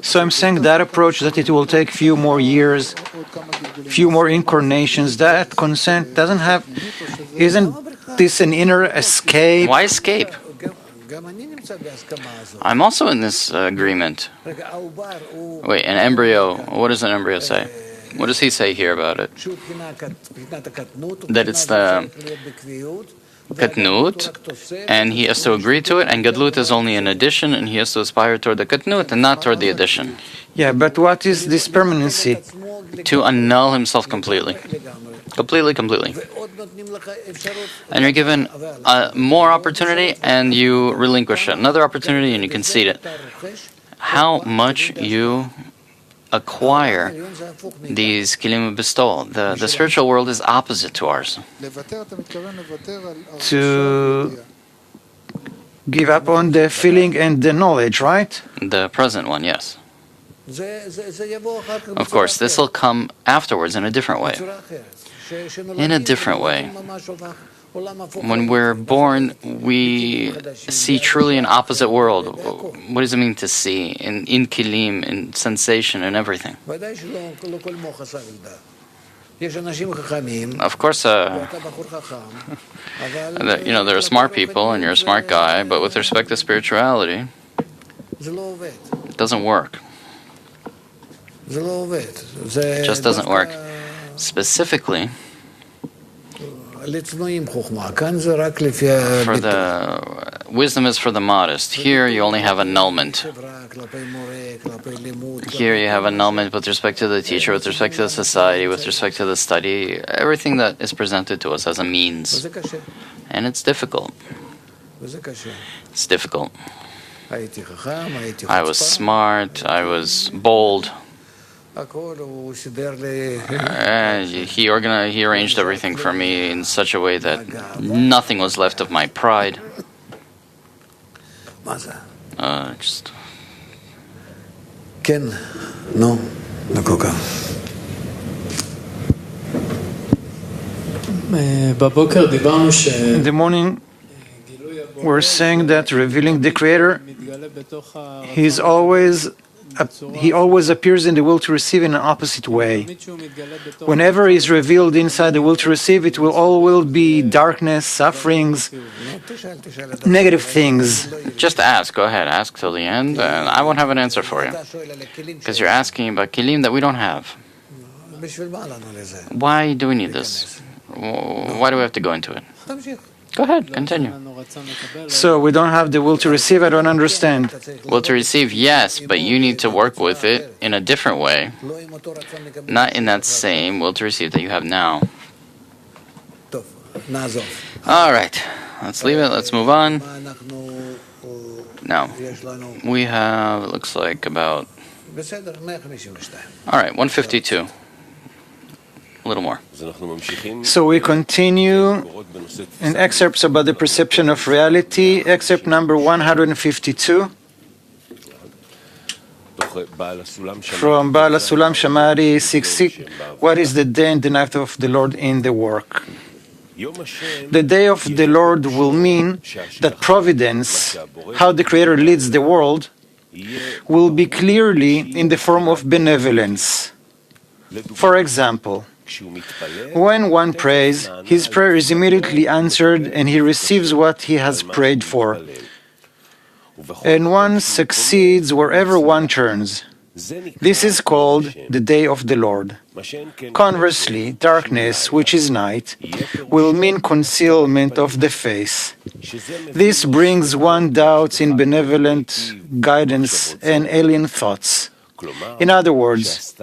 So I'm saying that approach, that it will take few more years, few more incarnations, that consent doesn't have, isn't this an inner escape? Why escape? I'm also in this agreement. Wait, an embryo, what does an embryo say? What does he say here about it? That it's the katnut, and he has to agree to it, and gadlut is only an addition, and he has to aspire toward the katnut and not toward the addition. Yeah, but what is this permanency? To annul himself completely. Completely. And you're given more opportunity, and you relinquish it. Another opportunity, and you concede it. How much you acquire these kilim bestowal. The spiritual world is opposite to ours. To give up on the feeling and the knowledge, right? The present one, yes. Of course, this will come afterwards in a different way. In a different way. When we're born, we see truly an opposite world. What does it mean to see? In kilim, in sensation, and everything. Of course, there are smart people, and you're a smart guy, but with respect to spirituality, it doesn't work. It just doesn't work. Specifically, for the wisdom is for the modest. Here you only have annulment. Here you have annulment with respect to the teacher, with respect to the society, with respect to the study, everything that is presented to us as a means. And it's difficult. It's difficult. I was smart, I was bold. He arranged everything for me in such a way that nothing was left of my pride. Just. In the morning, we're saying that revealing the Creator, he always appears in the will to receive in an opposite way. Whenever he is revealed inside the will to receive, it will all be darkness, sufferings, negative things. Just ask. Go ahead. Ask till the end, and I won't have an answer for you. Because you're asking about kilim that we don't have. Why do we need this? Why do we have to go into it? Go ahead, continue. So we don't have the will to receive, I don't understand. Will to receive, yes, but you need to work with it in a different way. Not in that same will to receive that you have now. All right, let's leave it, let's move on. Now, we have, it looks like about, all right, 152. A little more. So we continue in excerpts about the perception of reality, excerpt number 152 from Baal Sulam Shamari 6:6. What is the day and the night of the Lord in the work? The day of the Lord will mean that providence, how the Creator leads the world, will be clearly in the form of benevolence. For example, when one prays, his prayer is immediately answered and he receives what he has prayed for. And one succeeds wherever one turns. This is called the day of the Lord. Conversely, darkness, which is night, will mean concealment of the face. This brings one doubts in benevolent guidance and alien thoughts. In other words,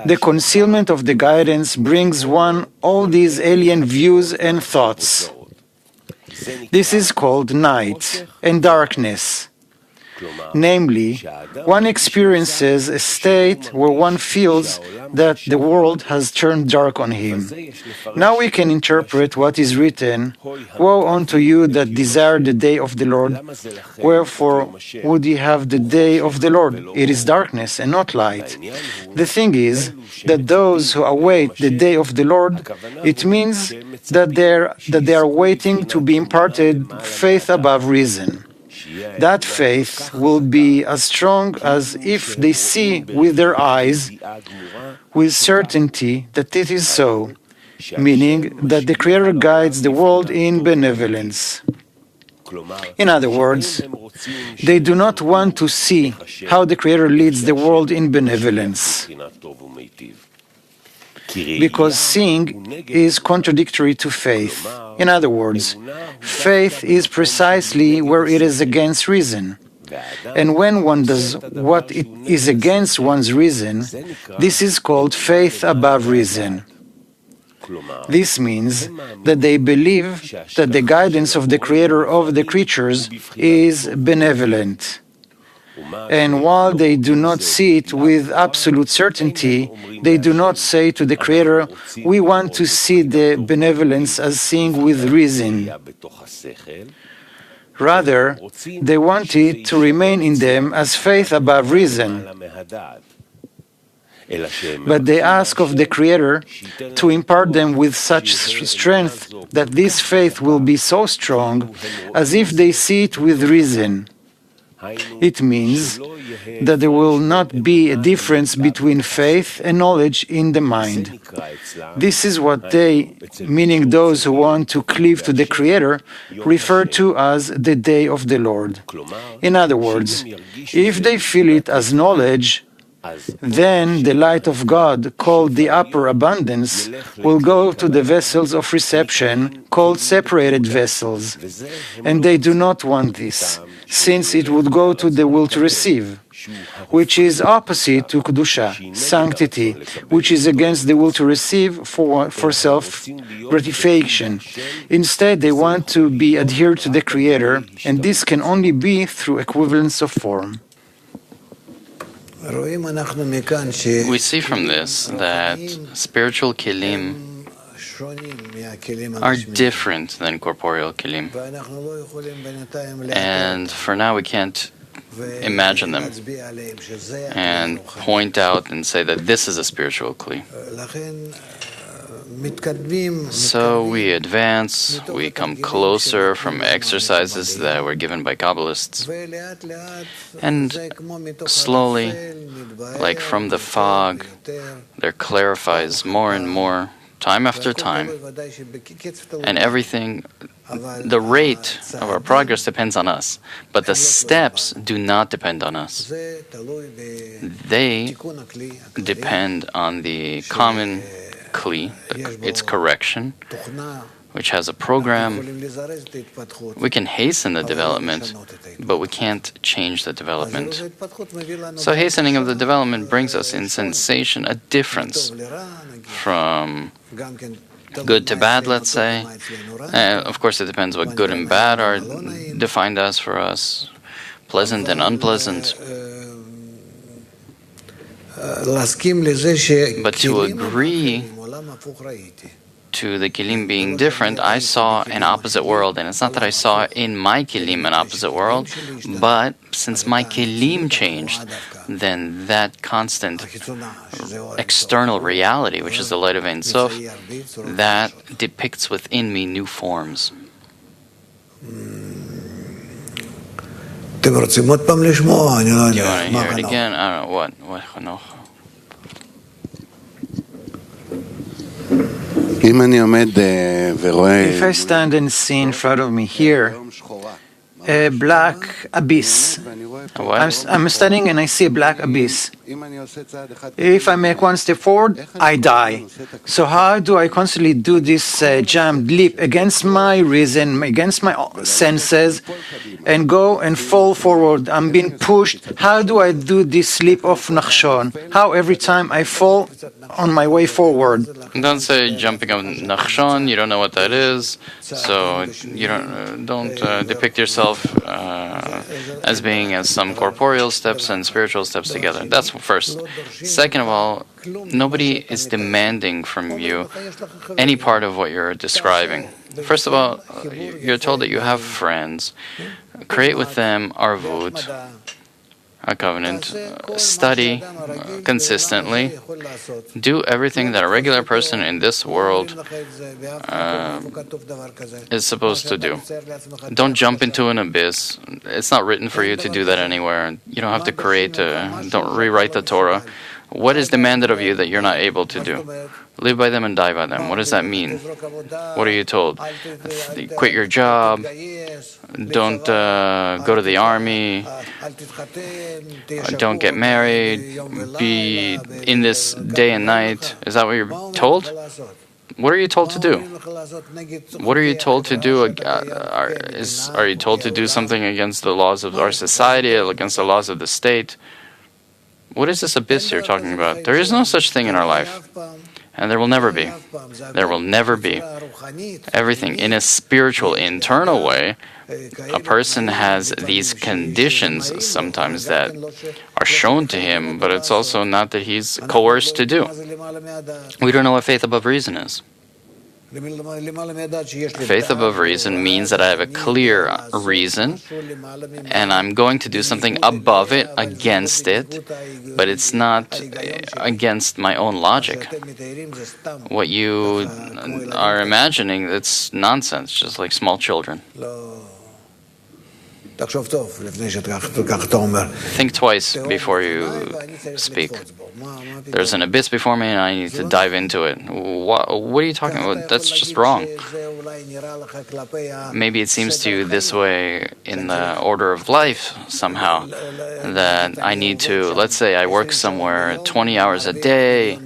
the concealment of the guidance brings one all these alien views and thoughts. This is called night and darkness. Namely, one experiences a state where one feels that the world has turned dark on him. Now we can interpret what is written, "Woe unto you that desire the day of the Lord. Wherefore would ye have the day of the Lord? It is darkness and not light." The thing is that those who await the day of the Lord, it means that they are waiting to be imparted faith above reason. That faith will be as strong as if they see with their eyes with certainty that it is so, meaning that the Creator guides the world in benevolence. In other words, they do not want to see how the Creator leads the world in benevolence, because seeing is contradictory to faith. In other words, faith is precisely where it is against reason. And when one does what it is against one's reason, this is called faith above reason. This means that they believe that the guidance of the Creator of the creatures is benevolent. And while they do not see it with absolute certainty, they do not say to the Creator, "We want to see the benevolence as seeing with reason." Rather, they want it to remain in them as faith above reason. But they ask of the Creator to impart them with such strength that this faith will be so strong as if they see it with reason. It means that there will not be a difference between faith and knowledge in the mind. This is what they, meaning those who want to cleave to the Creator, refer to as the day of the Lord. In other words, if they feel it as knowledge, then the light of God, called the upper abundance, will go to the vessels of reception, called separated vessels. And they do not want this, since it would go to the will to receive, which is opposite to Kedusha, sanctity, which is against the will to receive for self-gratification. Instead, they want to be adhered to the Creator, and this can only be through equivalence of form. We see from this that spiritual kelim are different than corporeal kelim. And for now we can't imagine them and point out and say that this is a spiritual kli. So we advance, we come closer from exercises that were given by Kabbalists, and slowly, like from the fog, there clarifies more and more, time after time, and everything, the rate of our progress depends on us, but the steps do not depend on us. They depend on the common kli, its correction, which has a program. We can hasten the development, but we can't change the development. So hastening of the development brings us in sensation a difference from good to bad, let's say. Of course, it depends what good and bad are defined as for us, pleasant and unpleasant. But to agree to the kelim being different, I saw an opposite world. And it's not that I saw in my kelim an opposite world, but since my kelim changed, then that constant external reality, which is the light of Ein Sof, that depicts within me new forms. Do you want to hear it again? I don't know. What, Hanoch? If I stand and see in front of me here a black abyss. I'm studying and I see a black abyss. If I make one step forward, I die. So how do I constantly do this jump, leap against my reason, against my senses, and go and fall forward? I'm being pushed. How do I do this leap of Nachshon? How every time I fall on my way forward? Don't say jumping of Nachshon. You don't know what that is, so you don't depict yourself as being as some corporeal steps and spiritual steps together. That's first. Second of all, nobody is demanding from you any part of what you're describing. First of all, you're told that you have friends. Create with them arvut, a covenant, study consistently, do everything that a regular person in this world is supposed to do. Don't jump into an abyss. It's not written for you to do that anywhere. You don't have to don't rewrite the Torah. What is demanded of you that you're not able to do? Live by them and die by them. What does that mean? What are you told? Quit your job. Don't go to the army. Don't get married. Be in this day and night. Is that what you're told? What are you told to do? What are you told to do? Are you told to do something against the laws of our society, against the laws of the state? What is this abyss you're talking about? There is no such thing in our life. And there will never be. There will never be. Everything in a spiritual, internal way, a person has these conditions sometimes that are shown to him, but it's also not that he's coerced to do. We don't know what faith above reason is. Faith above reason means that I have a clear reason and I'm going to do something above it, against it, but it's not against my own logic. What you are imagining, it's nonsense, just like small children. Think twice before you speak. There's an abyss before me and I need to dive into it. What are you talking about? That's just wrong. Maybe it seems to you this way in the order of life somehow, that I need to, let's say I work somewhere 20 hours a day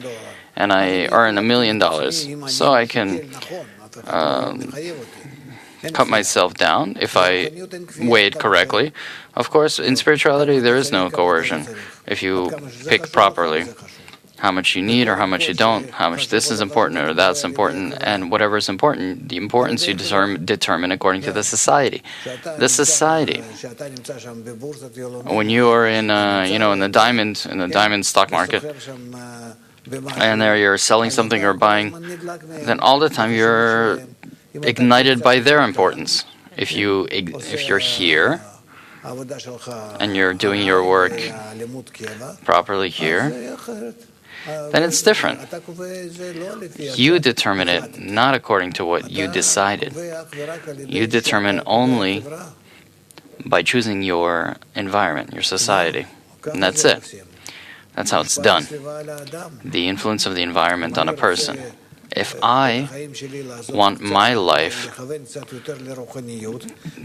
and I earn $1 million, so I can cut myself down if I weigh it correctly. Of course, in spirituality, there is no coercion. If you pick properly how much you need or how much you don't, how much this is important or that's important, and whatever is important, the importance you determine according to the society. The society. When you are in the diamond stock market, and there you're selling something or buying, then all the time you're ignited by their importance. If you're here and you're doing your work properly here, then it's different. You determine it not according to what you decided. You determine only by choosing your environment, your society, and that's it. That's how it's done. The influence of the environment on a person. If I want my life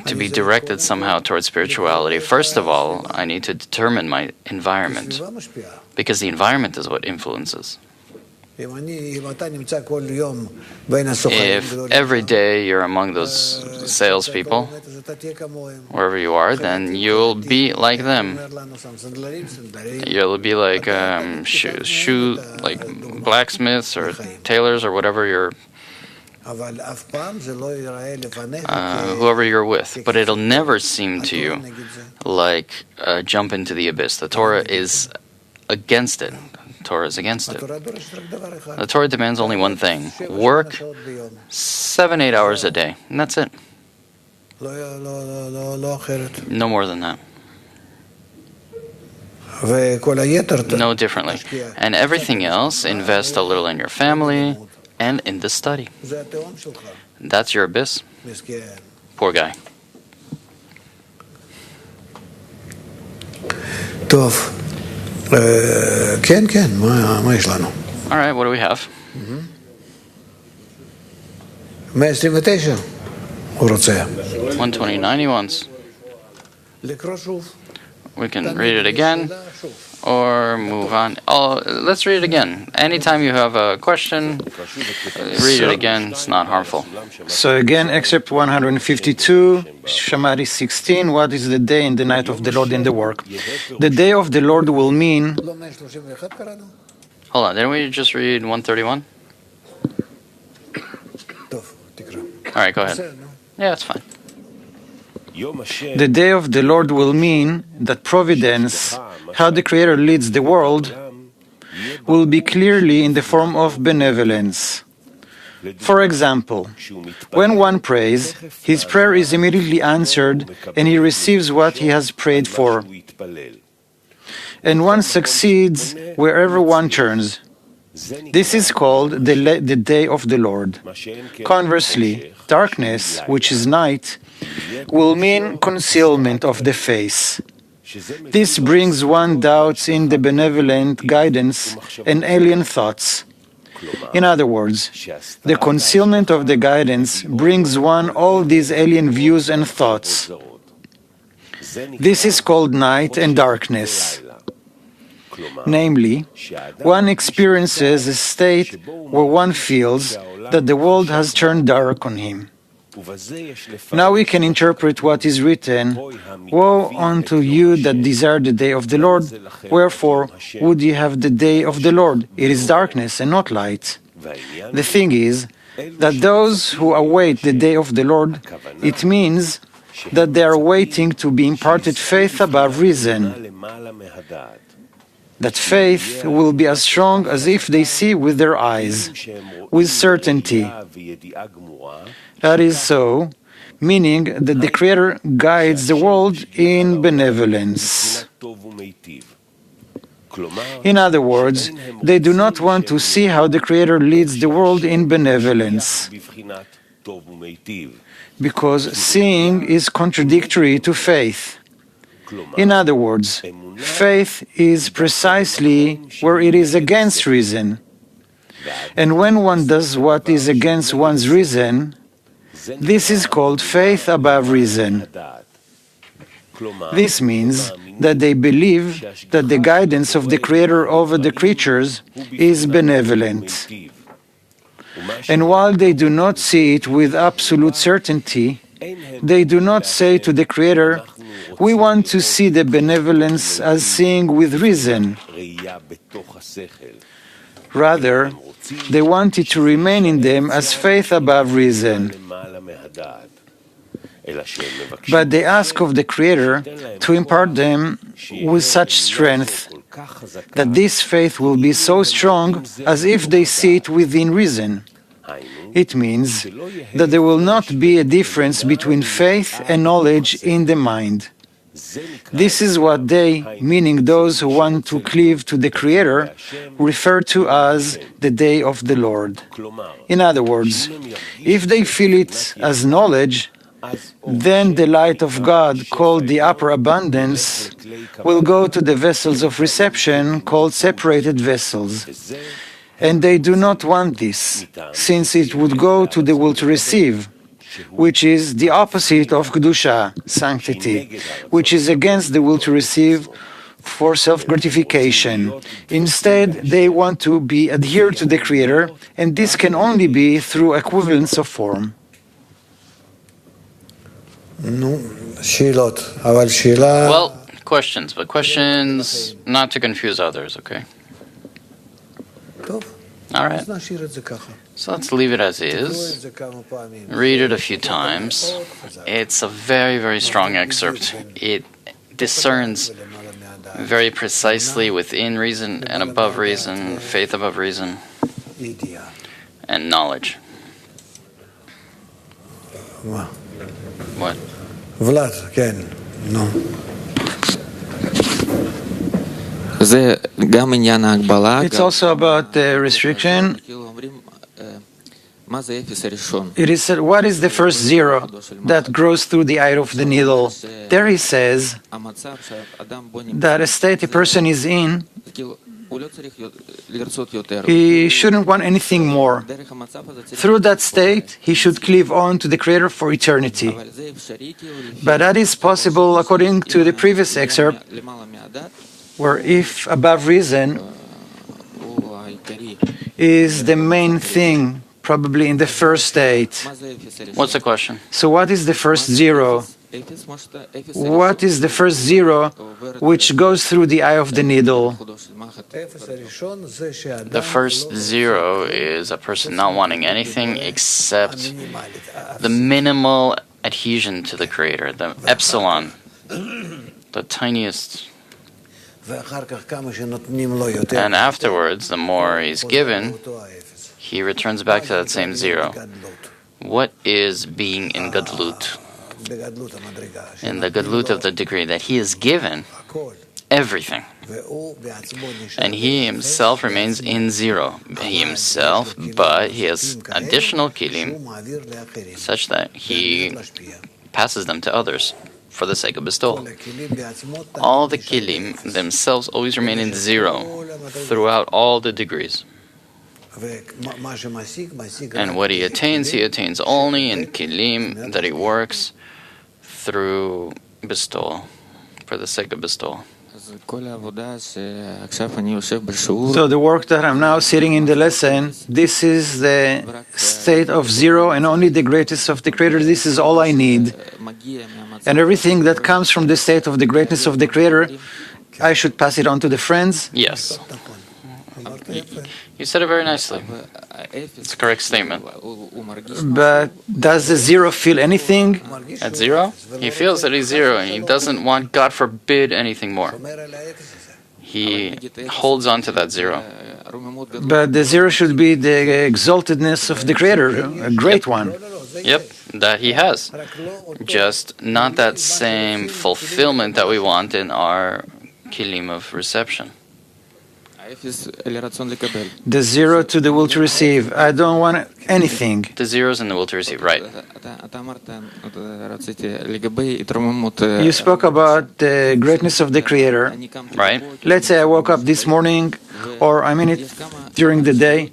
to be directed somehow towards spirituality, first of all, I need to determine my environment, because the environment is what influences. If every day you're among those salespeople, wherever you are, then you'll be like them. You'll be like like blacksmiths or tailors or whatever whoever you're with. But it'll never seem to you like a jump into the abyss. The Torah is against it. Torah is against it. The Torah demands only one thing: work 7-8 hours a day, and that's it. No more than that. No differently. And everything else, invest a little in your family and in the study. That's your abyss. Poor guy. All right, what do we have? 129. 129 he wants. We can read it again or move on. Oh, let's read it again. Anytime you have a question, read it again. It's not harmful. So again, excerpt 152, Shamari 16, what is the day and the night of the Lord in the work? The day of the Lord will mean... Hold on, didn't we just read 131? All right, go ahead. Yeah, that's fine. The day of the Lord will mean that providence, how the Creator leads the world, will be clearly in the form of benevolence. For example, when one prays, his prayer is immediately answered and he receives what he has prayed for. And one succeeds wherever one turns. This is called the day of the Lord. Conversely, darkness, which is night, will mean concealment of the face. This brings one doubts in the benevolent guidance and alien thoughts. In other words, the concealment of the guidance brings one all these alien views and thoughts. This is called night and darkness. Namely, one experiences a state where one feels that the world has turned dark on him. Now we can interpret what is written, "Woe unto you that desire the day of the Lord, wherefore would ye have the day of the Lord? It is darkness and not light." The thing is that those who await the day of the Lord, it means that they are waiting to be imparted faith above reason. That faith will be as strong as if they see with their eyes, with certainty. That is so, meaning that the Creator guides the world in benevolence. In other words, they do not want to see how the Creator leads the world in benevolence, because seeing is contradictory to faith. In other words, faith is precisely where it is against reason. And when one does what is against one's reason, this is called faith above reason. This means that they believe that the guidance of the Creator over the creatures is benevolent. And while they do not see it with absolute certainty, they do not say to the Creator, "We want to see the benevolence as seeing with reason." Rather, they want it to remain in them as faith above reason. But they ask of the Creator to impart them with such strength that this faith will be so strong as if they see it within reason. It means that there will not be a difference between faith and knowledge in the mind. This is what they, meaning those who want to cleave to the Creator, refer to as the day of the Lord. In other words, if they feel it as knowledge, then the light of God, called the upper abundance, will go to the vessels of reception, called separated vessels. And they do not want this, since it would go to the will to receive, which is the opposite of Kedusha, sanctity, which is against the will to receive for self-gratification. Instead, they want to be adhered to the Creator, and this can only be through equivalence of form. Well, questions, but questions not to confuse others, okay? All right. So let's leave it as is. Read it a few times. It's a very, very strong excerpt. It discerns very precisely within reason and above reason, faith above reason, and knowledge. What? Vlad, Ken, no. It's also about restriction. It is said, what is the first zero that grows through the eye of the needle? There he says that a state a person is in He shouldn't want anything more. Through that state, he should cleave on to the Creator for eternity. But that is possible according to the previous excerpt, where if above reason is the main thing, probably in the first state. What's the question? So what is the first zero? What is the first zero which goes through the eye of the needle? The first zero is a person not wanting anything except the minimal adhesion to the Creator, the epsilon, the tiniest. And afterwards, the more he's given, he returns back to that same zero. What is being in Gadlut? In the Gadlut of the degree that he is given everything. And he himself remains in zero. He himself, but he has additional kilim such that he passes them to others for the sake of bestowal. All the kilim themselves always remain in zero throughout all the degrees. And what he attains only in kilim that he works through bestowal, for the sake of bestowal. So the work that I'm now sitting in the lesson, this is the state of zero and only the greatest of the Creator. This is all I need. And everything that comes from the state of the greatness of the Creator, I should pass it on to the friends? Yes. You said it very nicely. It's a correct statement. But does the zero feel anything? At zero? He feels that he's zero and he doesn't want, God forbid, anything more. He holds on to that zero. But the zero should be the exaltedness of the Creator, a great one. Yep, that he has. Just not that same fulfillment that we want in our kilim of reception. The zero to the will to receive. I don't want anything. The zeros and the will to receive, right. You spoke about the greatness of the Creator. Right. Let's say I woke up this morning, or I mean it during the day.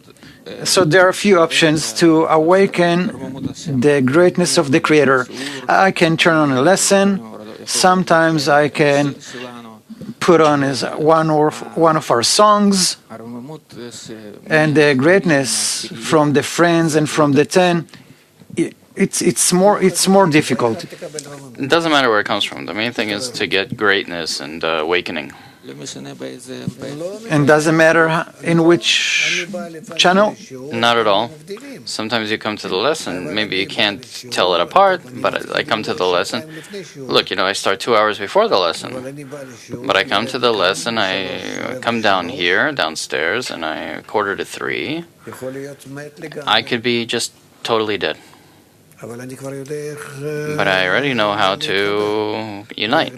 So there are a few options to awaken the greatness of the Creator. I can turn on a lesson. Sometimes I can put on one of our songs, and the greatness from the friends and from the 10, it's more difficult. It doesn't matter where it comes from. The main thing is to get greatness and awakening. And doesn't matter in which channel? Not at all. Sometimes you come to the lesson, maybe you can't tell it apart, but I come to the lesson. Look, I start 2 hours before the lesson. But I come to the lesson, I come down here, downstairs, and I 2:45. I could be just totally dead. But I already know how to unite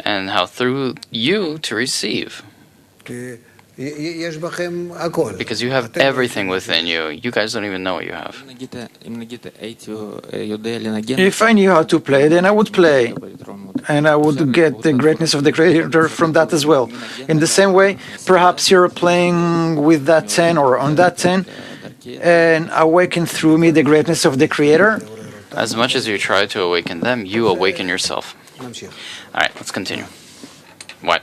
and how through you to receive. Because you have everything within you. You guys don't even know what you have. If I knew how to play, then I would play. And I would get the greatness of the Creator from that as well. In the same way, perhaps you're playing with that 10 or on that 10, and awaken through me the greatness of the Creator. As much as you try to awaken them, you awaken yourself. All right, let's continue. What?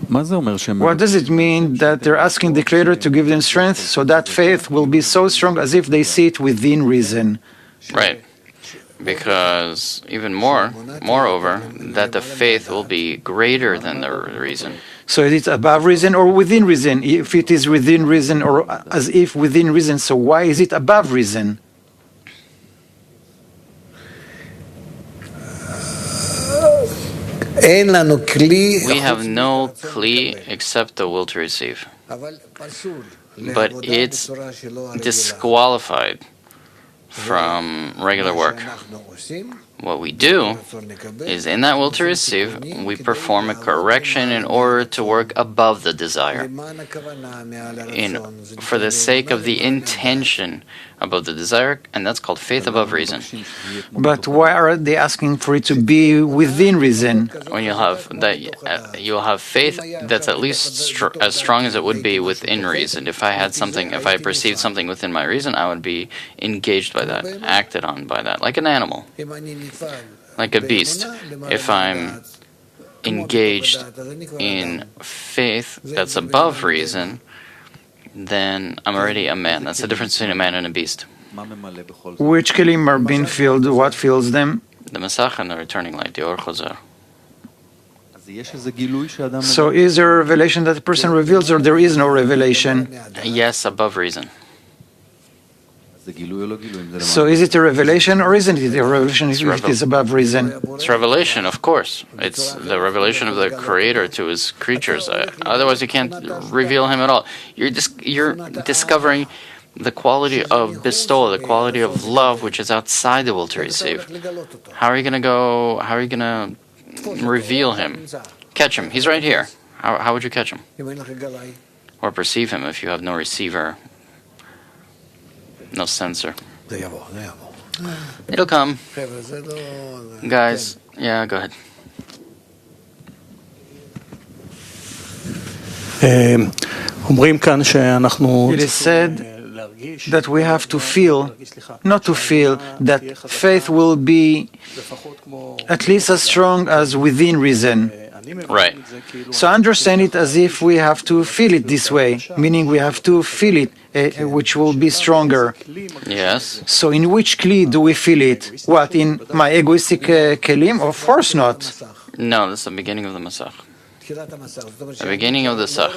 What does it mean that they're asking the Creator to give them strength so that faith will be so strong as if they see it within reason? Right. Because even moreover, that the faith will be greater than the reason. So is it above reason or within reason? If it is within reason or as if within reason, so why is it above reason? We have no kli except the will to receive. But it's disqualified from regular work. What we do is, in that will to receive, we perform a correction in order to work above the desire, for the sake of the intention above the desire, and that's called faith above reason. But why are they asking for it to be within reason? When you'll have that, you'll have faith that's at least as strong as it would be within reason. If I perceived something within my reason, I would be engaged by that, acted on by that, like an animal, like a beast. If I'm engaged in faith that's above reason, then I'm already a man. That's the difference between a man and a beast. Which kelim are being filled? What fills them? The Masach and the returning light, the Or Chozar. So is there a revelation that the person reveals, or there is no revelation? Yes, above reason. So is it a revelation, or isn't it a revelation if it is above reason? It's revelation, of course. It's the revelation of the Creator to His creatures. Otherwise, you can't reveal Him at all. You're discovering the quality of bestowal, the quality of love, which is outside the will to receive. How are you going to reveal Him? Catch Him. He's right here. How would you catch Him? Or perceive Him if you have no receiver? No sensor. It'll come. Guys, yeah, go ahead. It is said that we have to feel, not to feel, that faith will be at least as strong as within reason. Right. So understand it as if we have to feel it this way, meaning we have to feel it, which will be stronger. Yes. So in which kli do we feel it? What, in my egoistic kelim? Of course not. No, that's the beginning of the Masach. The beginning of the Sach.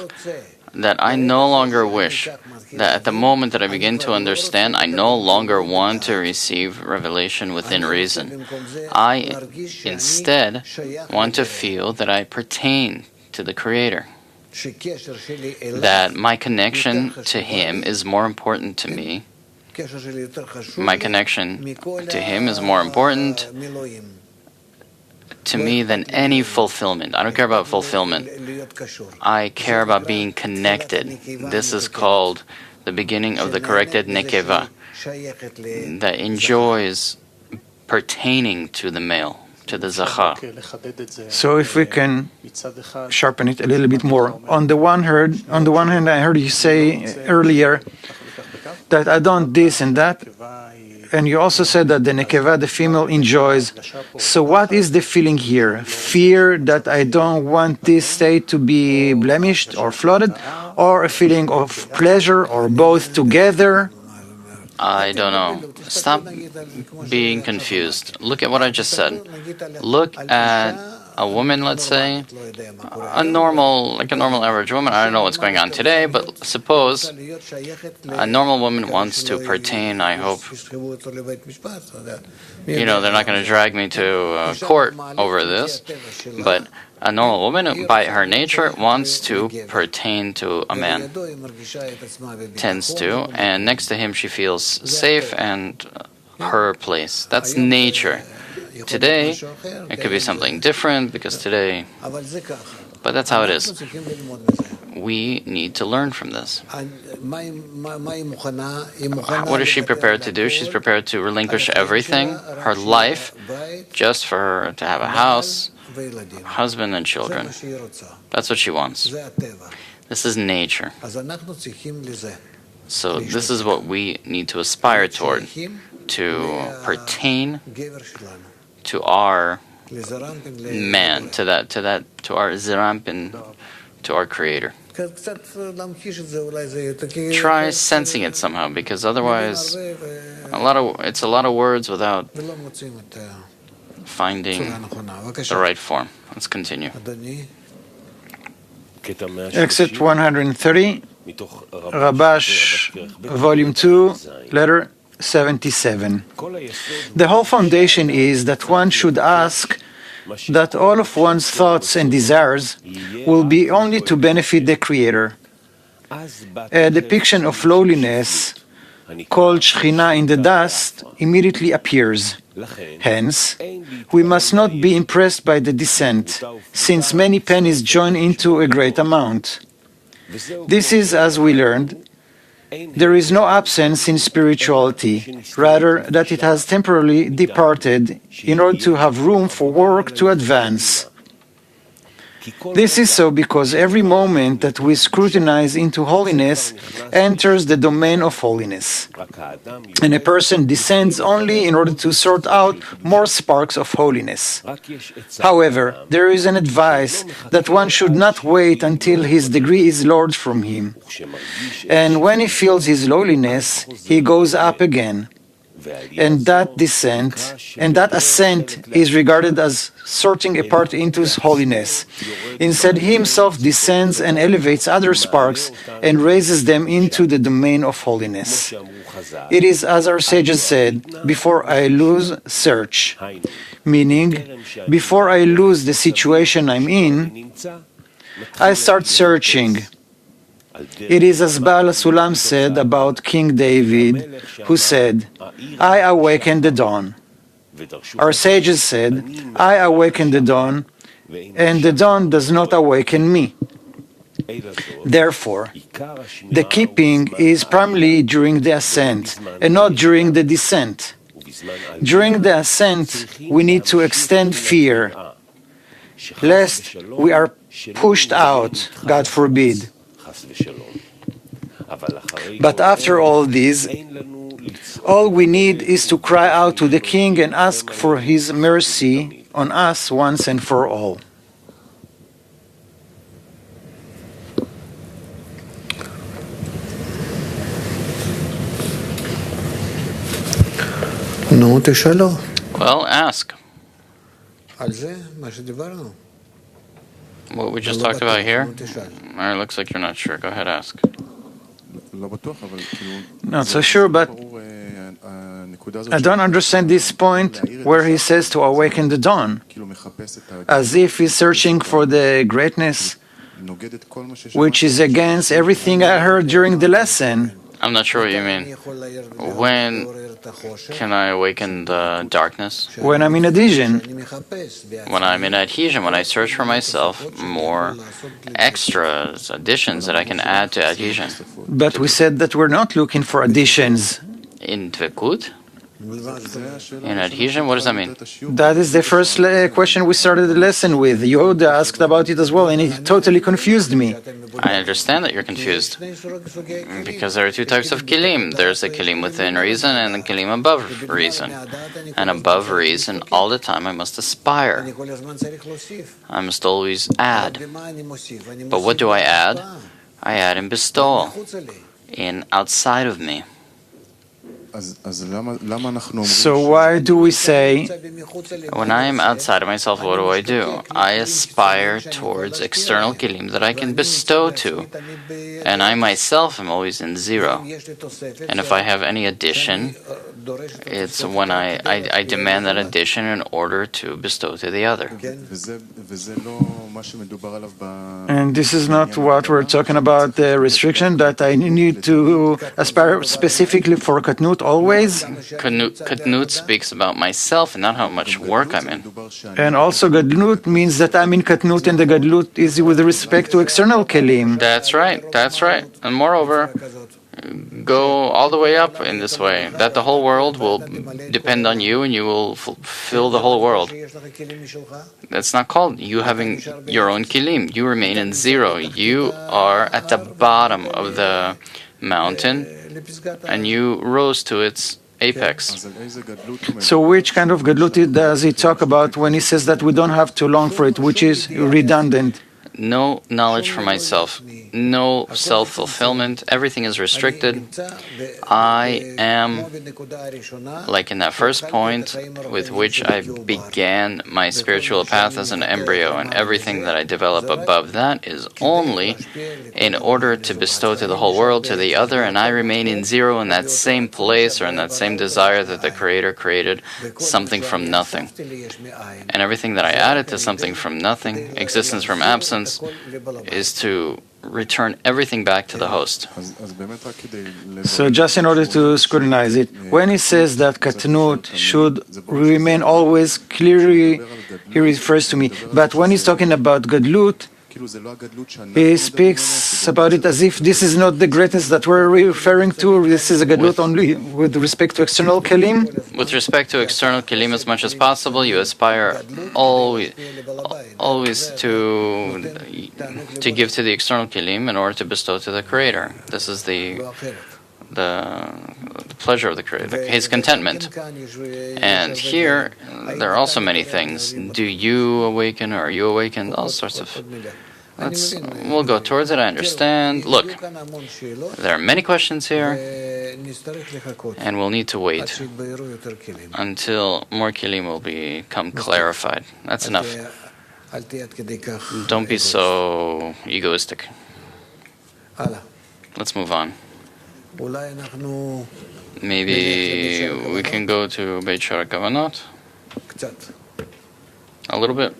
That I no longer wish, that at the moment that I begin to understand, I no longer want to receive revelation within reason. I instead want to feel that I pertain to the Creator, that my connection to Him is more important to me. My connection to Him is more important to me than any fulfillment. I don't care about fulfillment. I care about being connected. This is called the beginning of the corrected nekeva, that enjoys pertaining to the male, to the zachar. So if we can sharpen it a little bit more. On the one hand, I heard you say earlier that I don't this and that. And you also said that the nekeva, the female, enjoys. So what is the feeling here? Fear that I don't want this state to be blemished or flooded? Or a feeling of pleasure, or both together? I don't know. Stop being confused. Look at what I just said. Look at a woman, let's say, a normal average woman. I don't know what's going on today, but suppose a normal woman wants to pertain, I hope. They're not going to drag me to court over this, but a normal woman, by her nature, wants to pertain to a man. Tends to, and next to him she feels safe and her place. That's nature. Today, it could be something different because today, but that's how it is. We need to learn from this. What is she prepared to do? She's prepared to relinquish everything, her life, just for her to have a house, husband and children. That's what she wants. This is nature. So this is what we need to aspire toward, to pertain to our man, to our zerampin, to our Creator. Try sensing it somehow, because otherwise, it's a lot of words without finding the right form. Let's continue. Exit 130, Rabash, Volume 2, Letter 77. The whole foundation is that one should ask that all of one's thoughts and desires will be only to benefit the Creator. A depiction of lowliness, called Shekhinah in the dust, immediately appears. Hence, we must not be impressed by the descent, since many pennies join into a great amount. This is, as we learned, there is no absence in spirituality, rather that it has temporarily departed in order to have room for work to advance. This is so because every moment that we scrutinize into holiness enters the domain of holiness, and a person descends only in order to sort out more sparks of holiness. However, there is an advice that one should not wait until his degree is lowered from him, and when he feels his lowliness, he goes up again. And that ascent is regarded as sorting apart into holiness. Instead, he himself descends and elevates other sparks and raises them into the domain of holiness. It is as our sages said, before I lose, search. Meaning, before I lose the situation I'm in, I start searching. It is as Baal HaSulam said about King David, who said, I awaken the dawn. Our sages said, I awaken the dawn, and the dawn does not awaken me. Therefore, the keeping is primarily during the ascent, and not during the descent. During the ascent, we need to extend fear, lest we are pushed out, God forbid. But after all this, all we need is to cry out to the King and ask for His mercy on us once and for all. Well, ask. What we just talked about here? It looks like you're not sure. Go ahead, ask. Not so sure, but I don't understand this point where he says to awaken the dawn, as if he's searching for the greatness, which is against everything I heard during the lesson. I'm not sure what you mean. When can I awaken the darkness? When I'm in adhesion. When I'm in adhesion, when I search for myself more extras, additions that I can add to adhesion. But we said that we're not looking for additions. In Dvekut? In adhesion? What does that mean? That is the first question we started the lesson with. Yehuda asked about it as well, and it totally confused me. I understand that you're confused. Because there are two types of kilim. There's a kilim within reason and a kilim above reason. And above reason, all the time I must aspire. I must always add. But what do I add? I add in bestowal, in outside of me. So why do we say, when I am outside of myself, what do? I aspire towards external kilim that I can bestow to. And I myself am always in zero. And if I have any addition, it's when I demand that addition in order to bestow to the other. And this is not what we're talking about, the restriction that I need to aspire specifically for Katnut always? Katnut speaks about myself and not how much work I'm in. And also Gadlut means that I'm in Katnut, and the Gadlut is with respect to external Kelim. That's right. And moreover, go all the way up in this way, that the whole world will depend on you and you will fulfill the whole world. That's not called you having your own kilim. You remain in zero. You are at the bottom of the mountain and you rose to its apex. So which kind of gadlut does he talk about when he says that we don't have to long for it, which is redundant? No knowledge for myself, no self-fulfillment, everything is restricted. I am, like in that first point with which I began my spiritual path as an embryo, and everything that I develop above that is only in order to bestow to the whole world, to the other, and I remain in zero in that same place or in that same desire that the Creator created something from nothing. And everything that I added to something from nothing, existence from absence, essence is to return everything back to the host. So just in order to scrutinize it, when he says that katnut should remain always, clearly he refers to me. But when he's talking about gadlut, he speaks about it as if this is not the greatness that we're referring to. This is a gadlut only with respect to external kelim. With respect to external kelim, as much as possible, you aspire always to give to the external kelim in order to bestow to the Creator. This is the pleasure of the Creator, His contentment. And here, there are also many things. Do you awaken, or are you awakened? All sorts of... We'll go towards it, I understand. Look, there are many questions here, and we'll need to wait until more kelim will become clarified. That's enough. Don't be so egoistic. Let's move on. Maybe we can go to Beit Shara Kavanot a little bit.